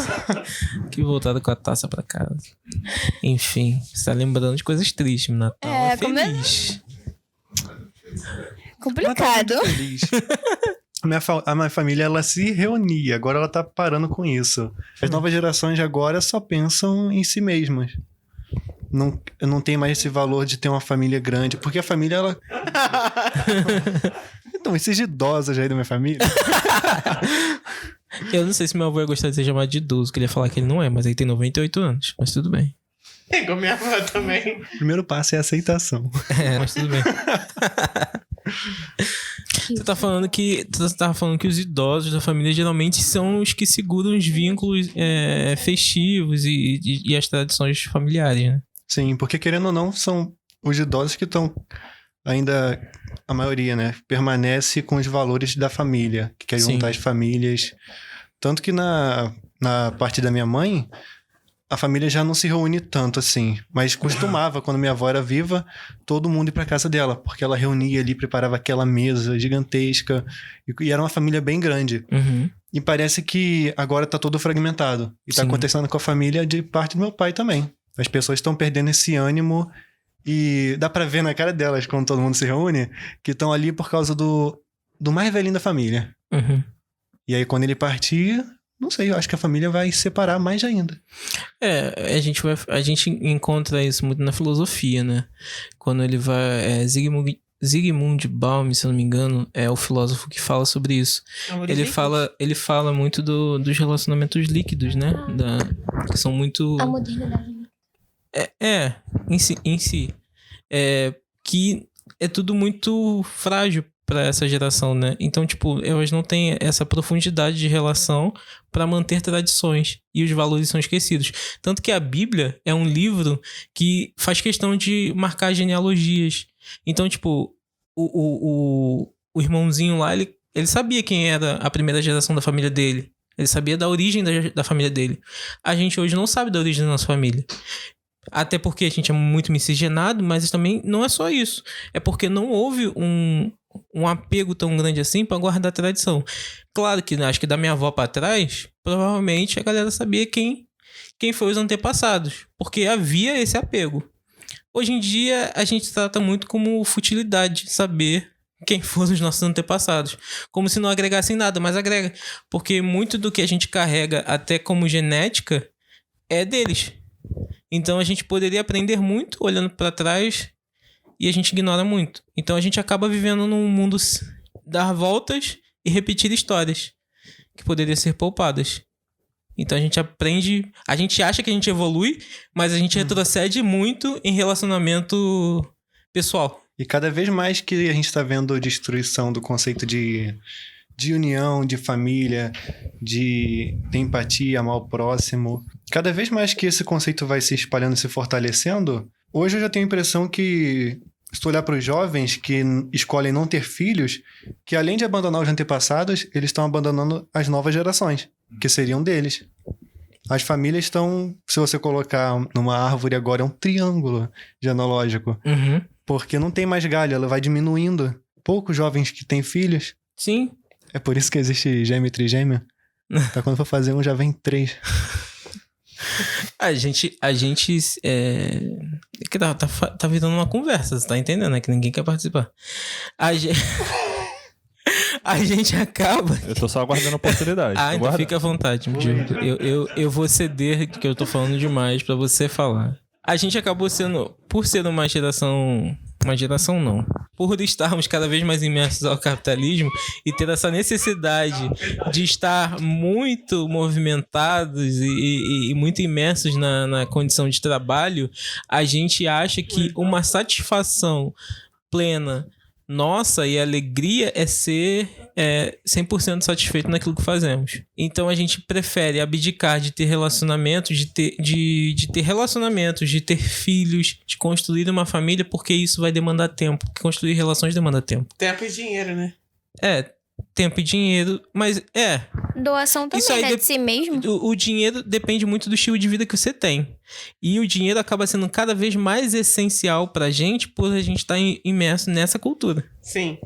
Que voltaram com a taça pra casa. Enfim, você tá lembrando de coisas tristes. Natal é feliz. Complicado. Feliz. A minha família, ela se reunia. Agora ela tá parando com isso. As novas gerações de agora só pensam em si mesmas. Não tem mais esse valor de ter uma família grande. Porque a família, ela... Então, esses idosos aí da minha família... Eu não sei se meu avô ia gostar de ser chamado de idoso, que ele ia falar que ele não é, mas ele tem 98 anos. Mas tudo bem. É igual minha avó também. O primeiro passo é a aceitação. Mas tudo bem. Você tá falando que os idosos da família geralmente são os que seguram os vínculos festivos e as tradições familiares, né? Sim, porque querendo ou não, são os idosos que estão ainda, a maioria, né? Permanece com os valores da família, que quer juntar as famílias. Tanto que na parte da minha mãe, a família já não se reúne tanto assim. Mas costumava, quando minha avó era viva, todo mundo ir pra casa dela. Porque ela reunia ali, preparava aquela mesa gigantesca. E era uma família bem grande. Uhum. E parece que agora tá todo fragmentado. E tá acontecendo com a família de parte do meu pai também. As pessoas estão perdendo esse ânimo. E dá pra ver na cara delas, quando todo mundo se reúne, que estão ali por causa do mais velhinho da família. Uhum. E aí, quando ele partir... Não sei, eu acho que a família vai separar mais ainda. A gente encontra isso muito na filosofia, né? Quando ele vai... Zygmunt Bauman, se eu não me engano, é o filósofo que fala sobre isso. Ele fala muito dos relacionamentos líquidos, né? Que são muito... A modernidade. Em si. Que é tudo muito frágil para essa geração, né? Então, tipo, elas não têm essa profundidade de relação para manter tradições e os valores são esquecidos. Tanto que a Bíblia é um livro que faz questão de marcar genealogias. Então, tipo, o irmãozinho lá, ele sabia quem era a primeira geração da família dele. Ele sabia da origem da família dele. A gente hoje não sabe da origem da nossa família. Até porque a gente é muito miscigenado, mas também não é só isso. É porque não houve um apego tão grande assim para guardar a tradição. Claro que acho que da minha avó para trás, provavelmente a galera sabia quem foi os antepassados, porque havia esse apego. Hoje em dia a gente trata muito como futilidade saber quem foram os nossos antepassados, como se não agregassem nada, mas agrega, porque muito do que a gente carrega até como genética é deles. Então a gente poderia aprender muito olhando para trás e a gente ignora muito. Então a gente acaba vivendo num mundo dar voltas e repetir histórias que poderiam ser poupadas. Então a gente aprende, a gente acha que a gente evolui, mas a gente retrocede muito em relacionamento pessoal. E cada vez mais que a gente está vendo destruição do conceito de união, de família, de empatia, amar o próximo. Cada vez mais que esse conceito vai se espalhando e se fortalecendo, hoje eu já tenho a impressão que, se tu olhar para os jovens que escolhem não ter filhos, que além de abandonar os antepassados, eles estão abandonando as novas gerações, que seriam deles. As famílias estão, se você colocar numa árvore agora, é um triângulo genealógico. Uhum. Porque não tem mais galho, ela vai diminuindo. Poucos jovens que têm filhos. Sim. É por isso que existe gêmeo e trigêmeo. Então quando for fazer um, já vem 3. A gente que tá virando uma conversa, você tá entendendo, né? Que ninguém quer participar. A gente acaba... Eu tô só aguardando a oportunidade. Então fica à vontade, Diogo. Eu vou ceder, que eu tô falando demais pra você falar. A gente acabou sendo, por ser uma geração não, por estarmos cada vez mais imersos ao capitalismo e ter essa necessidade de estar muito movimentados e muito imersos na condição de trabalho, a gente acha que uma satisfação plena nossa e alegria é ser 100% satisfeito naquilo que fazemos. Então a gente prefere abdicar de ter relacionamentos, de ter relacionamentos, de ter filhos, de construir uma família, porque isso vai demandar tempo. Porque construir relações demanda tempo. Tempo e dinheiro, né? Tempo e dinheiro, mas Doação também, isso aí né? De si mesmo. O dinheiro depende muito do estilo de vida que você tem. E o dinheiro acaba sendo cada vez mais essencial pra gente por a gente estar imerso nessa cultura. Sim.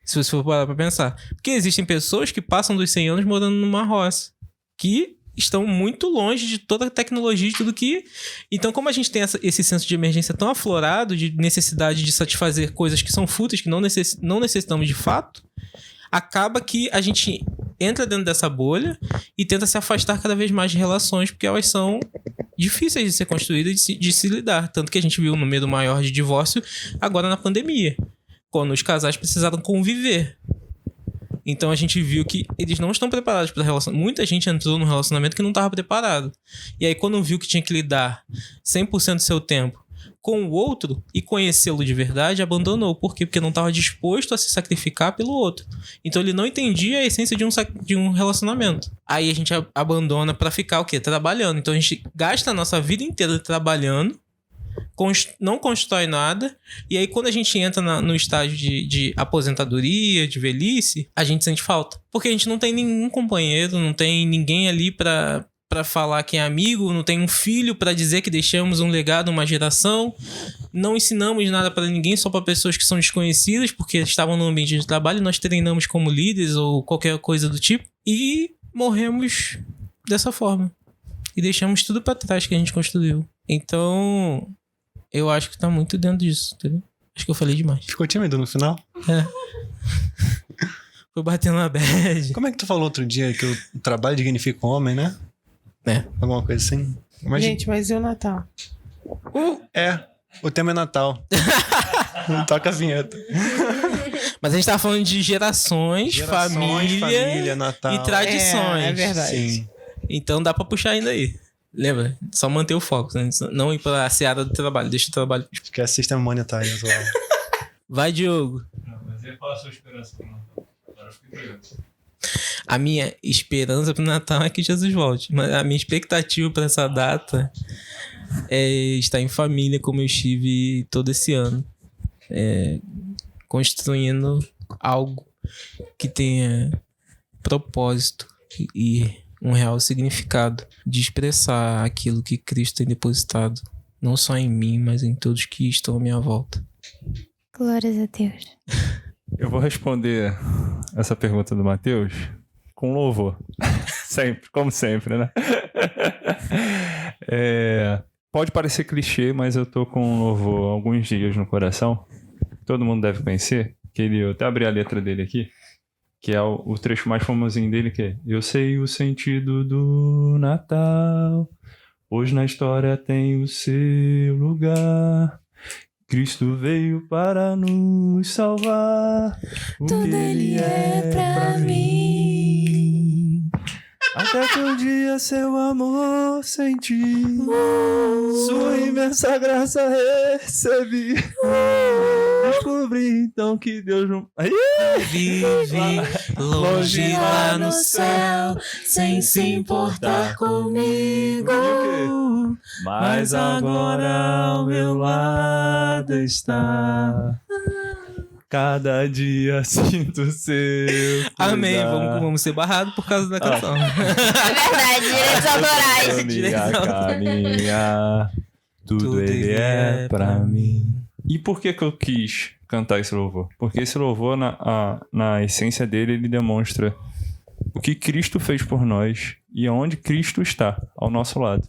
Se você for parar pra pensar. Porque existem pessoas que passam dos 100 anos morando numa roça. Que estão muito longe de toda a tecnologia e tudo que... Então, como a gente tem esse senso de emergência tão aflorado, de necessidade de satisfazer coisas que são fúteis, que não necessitamos de fato, acaba que a gente entra dentro dessa bolha e tenta se afastar cada vez mais de relações, porque elas são difíceis de ser construídas e de se lidar. Tanto que a gente viu um número maior de divórcio agora na pandemia, quando os casais precisaram conviver. Então a gente viu que eles não estão preparados para relacionamento. Muita gente entrou num relacionamento que não estava preparado. E aí quando viu que tinha que lidar 100% do seu tempo com o outro e conhecê-lo de verdade, abandonou. Por quê? Porque não estava disposto a se sacrificar pelo outro. Então ele não entendia a essência de um relacionamento. Aí a gente abandona para ficar o quê? Trabalhando. Então a gente gasta a nossa vida inteira trabalhando, não constrói nada, e aí quando a gente entra no estágio de aposentadoria, de velhice, a gente sente falta. Porque a gente não tem nenhum companheiro, não tem ninguém ali pra falar que é amigo, não tem um filho pra dizer que deixamos um legado, uma geração, não ensinamos nada pra ninguém, só pra pessoas que são desconhecidas, porque estavam no ambiente de trabalho, nós treinamos como líderes ou qualquer coisa do tipo, e morremos dessa forma. E deixamos tudo pra trás que a gente construiu. Então... eu acho que tá muito dentro disso, entendeu? Acho que eu falei demais. Ficou tímido no final? É. Foi batendo na bad. Como é que tu falou outro dia que o trabalho dignifica o homem, né? É. Alguma coisa assim? Gente, mas e o Natal? O tema é Natal. Não toca a vinheta. Mas a gente tava falando de gerações, família Natal. e tradições. É verdade. Sim. Então dá pra puxar ainda aí. Lembra? Só manter o foco, né? Não ir pra seara do trabalho. Deixa o trabalho. Esquece sistema monetário. Vai, Diogo. Mas aí qual a sua esperança pro Natal? Agora eu fiquei curioso. A minha esperança pro Natal é que Jesus volte. Mas a minha expectativa pra essa data é estar em família como eu estive todo esse ano. Construindo algo que tenha propósito e um real significado de expressar aquilo que Cristo tem depositado, não só em mim, mas em todos que estão à minha volta. Glórias a Deus. Eu vou responder essa pergunta do Matheus com louvor. Sempre, como sempre, né? Pode parecer clichê, mas eu tô com louvor há alguns dias no coração. Todo mundo deve conhecer. Eu até abri a letra dele aqui, que é o trecho mais famosinho dele, que é: eu sei o sentido do Natal, hoje na história tem o seu lugar. Cristo veio para nos salvar, o Tudo que ele é pra mim. Até que um dia seu amor senti, sua imensa graça recebi. Descobri então que Deus não... Vive longe lá no céu, sem se importar comigo. Mas agora ao meu lado está. Cada dia sinto seu cuidar. Amém. Vamos ser barrados por causa da canção. É verdade, direitos autorais. Caminhar, tudo ele é pra mim. E por que eu quis cantar esse louvor? Porque esse louvor, na essência dele, ele demonstra o que Cristo fez por nós e aonde Cristo está ao nosso lado.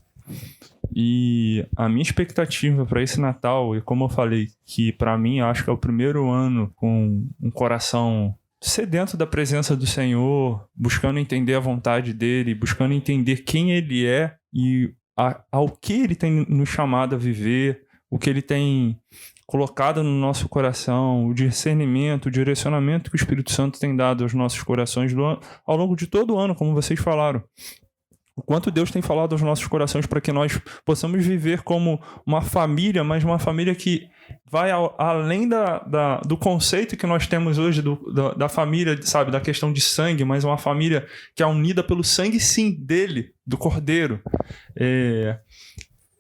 E a minha expectativa para esse Natal, e como eu falei, que para mim acho que é o primeiro ano com um coração sedento da presença do Senhor, buscando entender a vontade dele, buscando entender quem ele é e ao que ele tem nos chamado a viver, o que ele tem colocado no nosso coração, o discernimento, o direcionamento que o Espírito Santo tem dado aos nossos corações ao longo de todo o ano, como vocês falaram. O quanto Deus tem falado aos nossos corações para que nós possamos viver como uma família, mas uma família que vai além do conceito que nós temos hoje da família, sabe, da questão de sangue, mas uma família que é unida pelo sangue, sim, dele, do Cordeiro.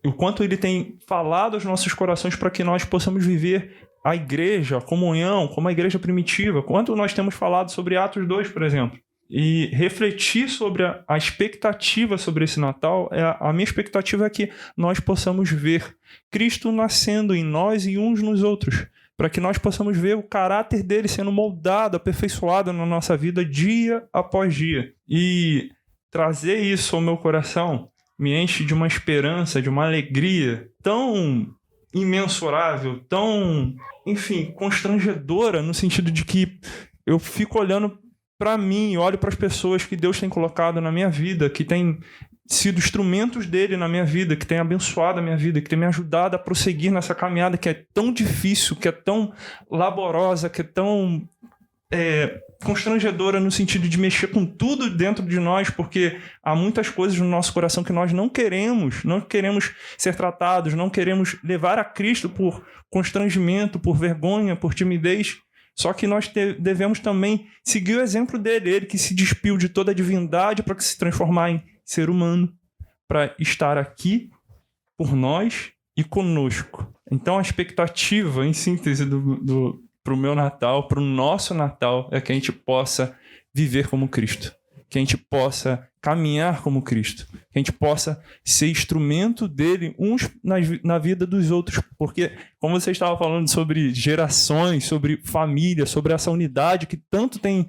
O quanto ele tem falado aos nossos corações para que nós possamos viver a igreja, a comunhão, como a igreja primitiva. Quanto nós temos falado sobre Atos 2, por exemplo. E refletir sobre a expectativa sobre esse Natal, a minha expectativa é que nós possamos ver Cristo nascendo em nós e uns nos outros. para que nós possamos ver o caráter dele sendo moldado, aperfeiçoado na nossa vida dia após dia. E trazer isso ao meu coração me enche de uma esperança, de uma alegria tão imensurável, tão, enfim, constrangedora, no sentido de que eu fico olhando para mim, olho para as pessoas que Deus tem colocado na minha vida, que têm sido instrumentos dele na minha vida, que tem abençoado a minha vida, que tem me ajudado a prosseguir nessa caminhada que é tão difícil, que é tão laborosa, que é tão constrangedora no sentido de mexer com tudo dentro de nós, porque há muitas coisas no nosso coração que nós não queremos ser tratados, não queremos levar a Cristo por constrangimento, por vergonha, por timidez. Só que nós devemos também seguir o exemplo dele, ele que se despiu de toda a divindade para se transformar em ser humano, para estar aqui por nós e conosco. Então a expectativa, em síntese, para o meu Natal, para o nosso Natal, é que a gente possa viver como Cristo, que a gente possa caminhar como Cristo, que a gente possa ser instrumento dele uns na vida dos outros, porque como você estava falando sobre gerações, sobre família, sobre essa unidade que tanto tem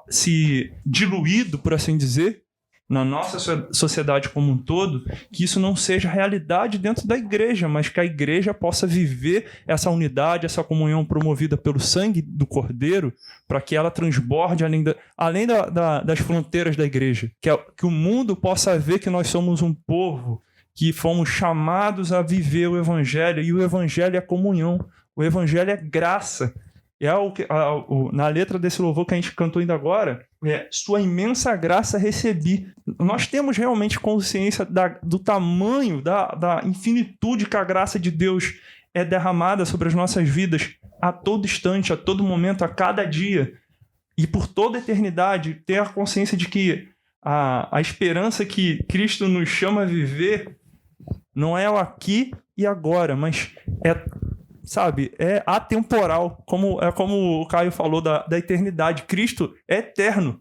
se diluído, por assim dizer, na nossa sociedade como um todo, que isso não seja realidade dentro da igreja, mas que a igreja possa viver essa unidade, essa comunhão promovida pelo sangue do Cordeiro, para que ela transborde além das fronteiras da igreja. Que o mundo possa ver que nós somos um povo, que fomos chamados a viver o Evangelho, e o Evangelho é comunhão, o Evangelho é graça. Na letra desse louvor que a gente cantou ainda agora, sua imensa graça recebi. Nós temos realmente consciência do tamanho, da infinitude que a graça de Deus é derramada sobre as nossas vidas a todo instante, a todo momento, a cada dia. E por toda a eternidade, ter a consciência de que a esperança que Cristo nos chama a viver não é o aqui e agora, mas é atemporal, como o Caio falou da eternidade. Cristo é eterno.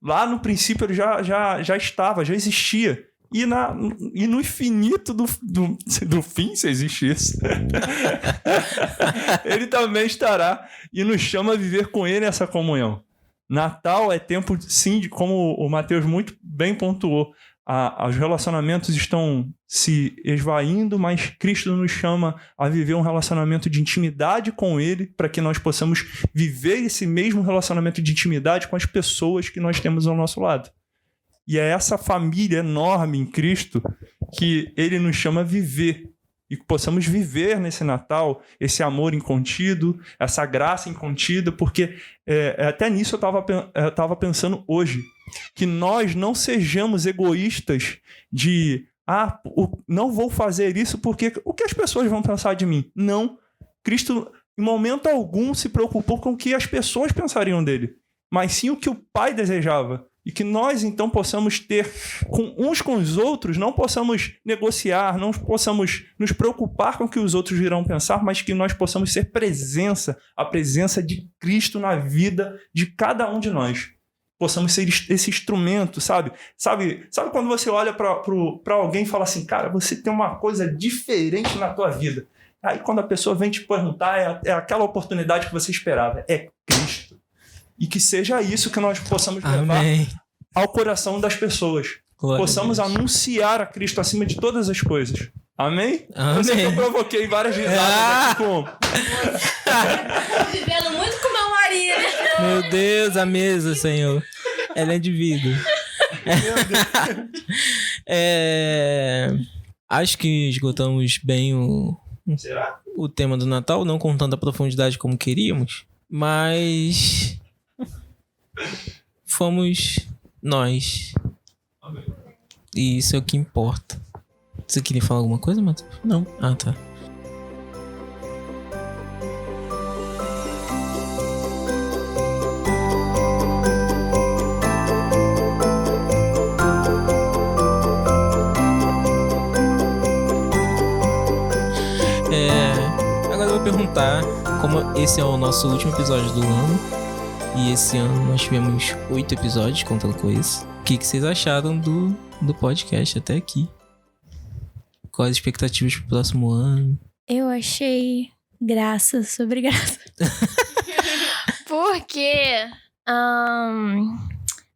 Lá no princípio ele já estava, já existia. E no infinito do fim, se existe isso, ele também estará e nos chama a viver com ele essa comunhão. Natal é tempo, sim, como o Mateus muito bem pontuou, os relacionamentos estão se esvaindo, mas Cristo nos chama a viver um relacionamento de intimidade com Ele, para que nós possamos viver esse mesmo relacionamento de intimidade com as pessoas que nós temos ao nosso lado. E é essa família enorme em Cristo que Ele nos chama a viver, e que possamos viver nesse Natal esse amor incontido, essa graça incontida, porque até nisso eu estava pensando hoje, que nós não sejamos egoístas de não vou fazer isso porque o que as pessoas vão pensar de mim? Não. Cristo, em momento algum, se preocupou com o que as pessoas pensariam dele, mas sim o que o Pai desejava. E que nós, então, possamos ter uns com os outros, não possamos negociar, não possamos nos preocupar com o que os outros irão pensar, mas que nós possamos ser a presença de Cristo na vida de cada um de nós. Possamos ser esse instrumento, sabe? Sabe quando você olha para alguém e fala assim, cara, você tem uma coisa diferente na tua vida. Aí quando a pessoa vem te perguntar, é aquela oportunidade que você esperava. É Cristo. E que seja isso que nós possamos levar ao coração das pessoas. Glória possamos anunciar a Cristo acima de todas as coisas. Amém? Amém. Eu sei que eu provoquei várias risadas aqui Vivendo muito com meu marido. Meu Deus, a mesa, Senhor. Ela é de vida. Acho que esgotamos bem o tema do Natal, não com tanta profundidade como queríamos, mas fomos nós. E isso é o que importa. Você queria falar alguma coisa, Matheus? Não. Ah, tá. Agora eu vou perguntar, como esse é o nosso último episódio do ano, e esse ano nós tivemos 8 episódios, contando com esse. O que vocês acharam do podcast até aqui? Quais as expectativas pro próximo ano? Eu achei graça sobre graça. Porque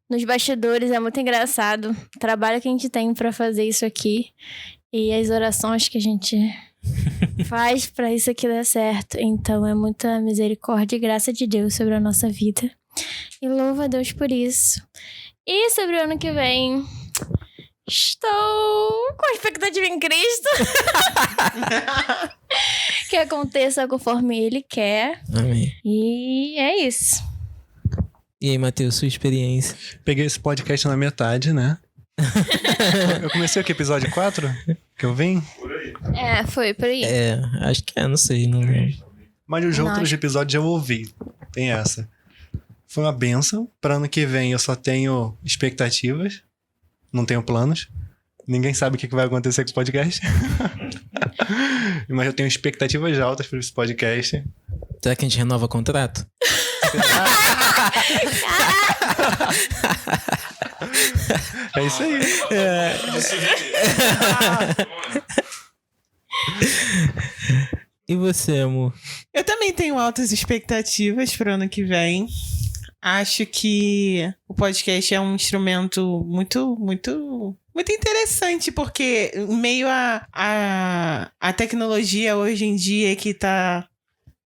nos bastidores é muito engraçado o trabalho que a gente tem pra fazer isso aqui e as orações que a gente faz pra isso aqui dar certo. Então é muita misericórdia e graça de Deus sobre a nossa vida. E louva a Deus por isso. E sobre o ano que vem, estou com expectativa em Cristo. Que aconteça conforme Ele quer. Amém. E é isso. E aí, Matheus, sua experiência? Peguei esse podcast na metade, né? Eu comecei aqui, episódio 4, que eu vim. Foi por aí. Acho que não sei. Não lembro. Mas os outros episódios eu ouvi. Tem essa. Foi uma bênção. Para ano que vem eu só tenho expectativas. Não tenho planos. Ninguém sabe o que vai acontecer com esse podcast. Mas eu tenho expectativas altas para esse podcast. Será que a gente renova contrato? É isso aí. E você, amor? Eu também tenho altas expectativas para o ano que vem. Acho que o podcast é um instrumento muito interessante, porque em meio à tecnologia hoje em dia que tá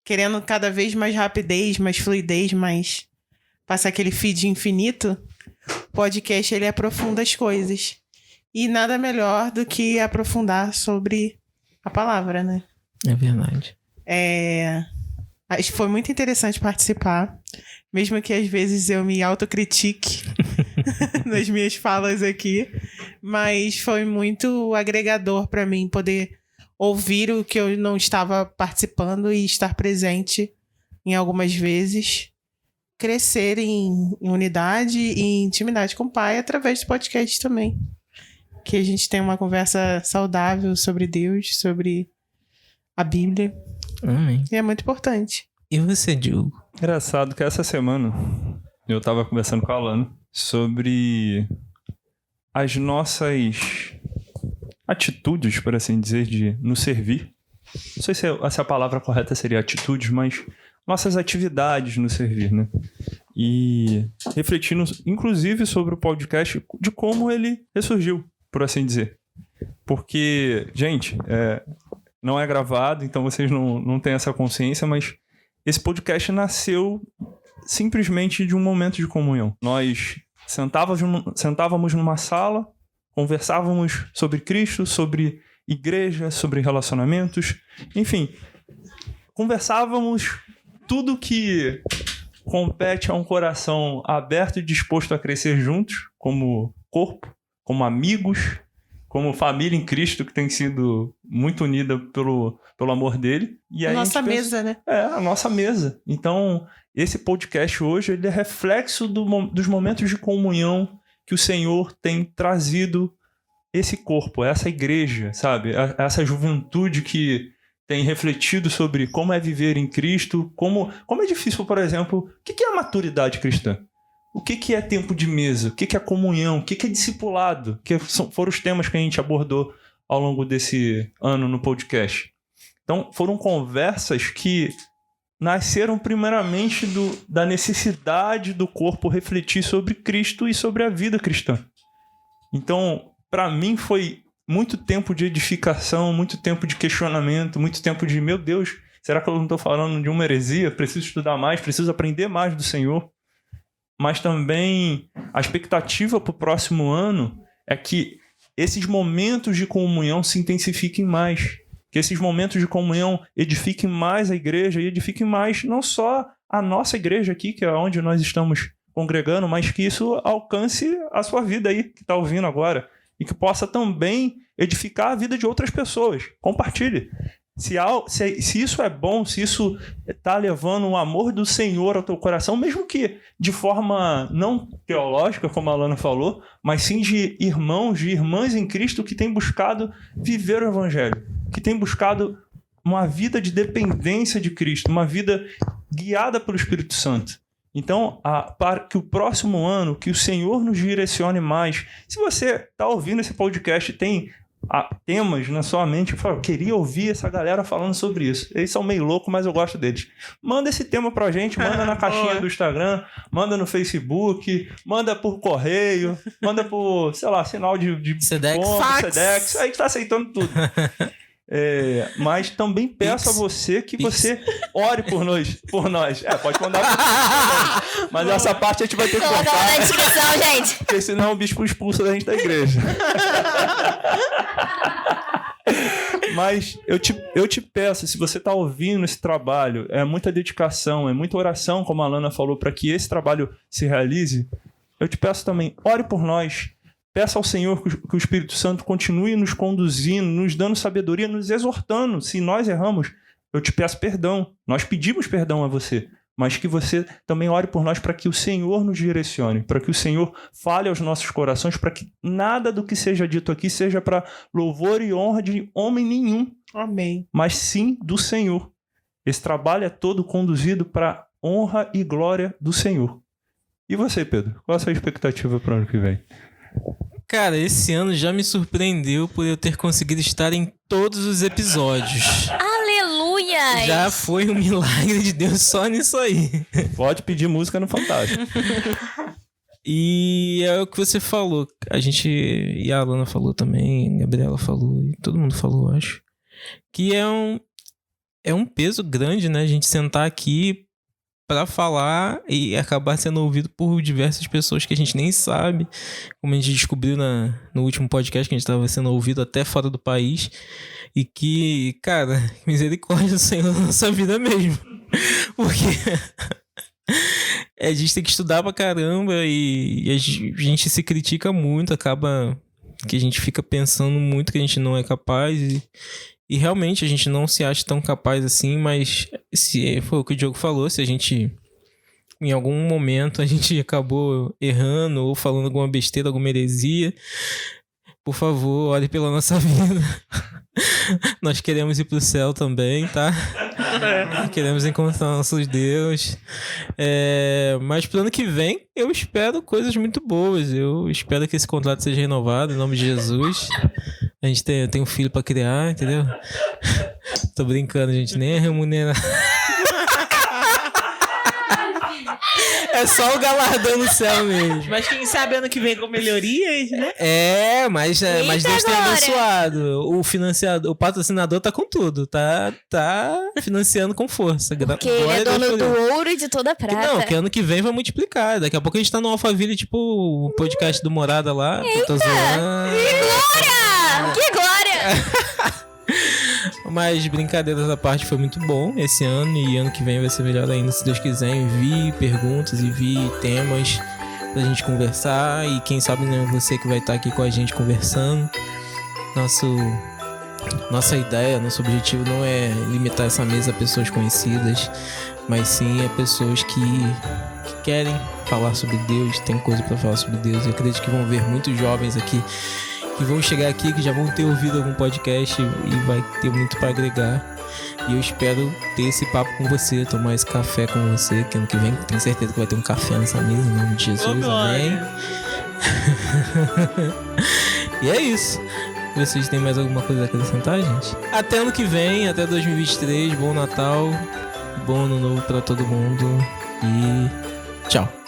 querendo cada vez mais rapidez, mais fluidez, mais passar aquele feed infinito, o podcast ele aprofunda as coisas. E nada melhor do que aprofundar sobre a palavra, né? É verdade. Acho que foi muito interessante participar, mesmo que às vezes eu me autocritique nas minhas falas aqui, mas foi muito agregador para mim poder ouvir o que eu não estava participando e estar presente em algumas vezes, crescer em unidade e intimidade com o Pai através do podcast também, que a gente tem uma conversa saudável sobre Deus, sobre a Bíblia. Amém. E é muito importante. E você, Diogo? Engraçado que essa semana eu tava conversando com a Alana sobre as nossas atitudes, por assim dizer, de nos servir. Não sei se a palavra correta seria atitudes, mas nossas atividades no servir, né? E refletindo, inclusive, sobre o podcast, de como ele ressurgiu, por assim dizer. Porque, gente, não é gravado, então vocês não têm essa consciência, mas esse podcast nasceu simplesmente de um momento de comunhão. Nós sentávamos numa sala, conversávamos sobre Cristo, sobre igreja, sobre relacionamentos, enfim, conversávamos tudo que compete a um coração aberto e disposto a crescer juntos, como corpo, como amigos, como família em Cristo, que tem sido muito unida pelo amor dele. E A aí nossa mesa, né? a nossa mesa. Então, esse podcast hoje, ele é reflexo dos momentos de comunhão que o Senhor tem trazido esse corpo, essa igreja, sabe? Essa juventude que tem refletido sobre como é viver em Cristo, como é difícil, por exemplo, o que é a maturidade cristã? O que é tempo de mesa? O que é comunhão? O que é discipulado? Que foram os temas que a gente abordou ao longo desse ano no podcast. Então, foram conversas que nasceram primeiramente da necessidade do corpo refletir sobre Cristo e sobre a vida cristã. Então, para mim, foi muito tempo de edificação, muito tempo de questionamento, muito tempo de, meu Deus, será que eu não estou falando de uma heresia? Preciso estudar mais, preciso aprender mais do Senhor. Mas também a expectativa para o próximo ano é que esses momentos de comunhão se intensifiquem mais. Que esses momentos de comunhão edifiquem mais a igreja e edifiquem mais não só a nossa igreja aqui, que é onde nós estamos congregando, mas que isso alcance a sua vida aí, que está ouvindo agora. E que possa também edificar a vida de outras pessoas. Compartilhe. Se isso é bom, se isso está levando o amor do Senhor ao teu coração, mesmo que de forma não teológica, como a Alana falou, mas sim de irmãos, de irmãs em Cristo que têm buscado viver o Evangelho, que têm buscado uma vida de dependência de Cristo, uma vida guiada pelo Espírito Santo. Então, para que o próximo ano, que o Senhor nos direcione mais. Se você está ouvindo esse podcast e tem temas na sua mente, eu queria ouvir essa galera falando sobre isso. Eles são meio loucos, mas eu gosto deles. Manda esse tema pra gente, manda na caixinha do Instagram, manda no Facebook, manda por correio, manda por, sei lá, sinal de Sedex. Sedex. A gente tá aceitando tudo. Mas também peço a você que você ore por nós. Pode mandar por nós. Mas essa parte a gente vai ter que Coloca cortar. lá na descrição, gente. Porque senão o bispo expulsa da gente da igreja. Mas eu te peço, se você está ouvindo esse trabalho, é muita dedicação, é muita oração, como a Alana falou, para que esse trabalho se realize. Eu te peço também, ore por nós. Peça ao Senhor que o Espírito Santo continue nos conduzindo, nos dando sabedoria, nos exortando. Se nós erramos, eu te peço perdão. Nós pedimos perdão a você. Mas que você também ore por nós para que o Senhor nos direcione, para que o Senhor fale aos nossos corações, para que nada do que seja dito aqui seja para louvor e honra de homem nenhum. Amém. Mas sim do Senhor. Esse trabalho é todo conduzido para honra e glória do Senhor. E você, Pedro? Qual a sua expectativa para o ano que vem? Cara, esse ano já me surpreendeu por eu ter conseguido estar em todos os episódios. Aleluia! Já foi um milagre de Deus só nisso aí. Pode pedir música no Fantástico. E é o que você falou. A gente, e a Alana falou também, a Gabriela falou, e todo mundo falou, acho. Que é um peso grande, né? A gente sentar aqui pra falar e acabar sendo ouvido por diversas pessoas que a gente nem sabe. Como a gente descobriu no último podcast, que a gente estava sendo ouvido até fora do país. E que, cara, misericórdia do Senhor na nossa vida mesmo. Porque a gente tem que estudar pra caramba e a gente se critica muito, acaba que a gente fica pensando muito que a gente não é capaz e realmente a gente não se acha tão capaz assim, mas se foi o que o Diogo falou, se a gente em algum momento a gente acabou errando ou falando alguma besteira, alguma heresia, por favor, ore pela nossa vida. Nós queremos ir pro céu também, tá? Queremos encontrar nossos Deus. Mas pro ano que vem, eu espero coisas muito boas. Eu espero que esse contrato seja renovado, em nome de Jesus. A gente tem um filho pra criar, entendeu? Tô brincando, gente. Nem é remunerado. É só o galardão no céu mesmo. Mas quem sabe ano que vem com melhorias, né? Mas Deus tem abençoado. O patrocinador tá com tudo. Tá financiando com força. Porque ele é dono do ouro e de toda a prata. Não, que ano que vem vai multiplicar. Daqui a pouco a gente tá no Alphaville, tipo o podcast do Morada lá. Eita! Tô zoando. Que glória! Mas brincadeiras à parte, foi muito bom esse ano e ano que vem vai ser melhor ainda, se Deus quiser. Envie perguntas, envie temas pra gente conversar e quem sabe não é você que vai estar aqui com a gente conversando. Nossa ideia, nosso objetivo não é limitar essa mesa a pessoas conhecidas, mas sim a pessoas que querem falar sobre Deus, tem coisa pra falar sobre Deus. Eu acredito que vão ver muitos jovens aqui que vão chegar aqui, que já vão ter ouvido algum podcast e vai ter muito para agregar. E eu espero ter esse papo com você, tomar esse café com você, que ano que vem tenho certeza que vai ter um café nessa mesa, em nome de Jesus, amém. E é isso. Vocês têm mais alguma coisa a acrescentar, gente? Até ano que vem, até 2023, bom Natal, bom ano novo para todo mundo e tchau.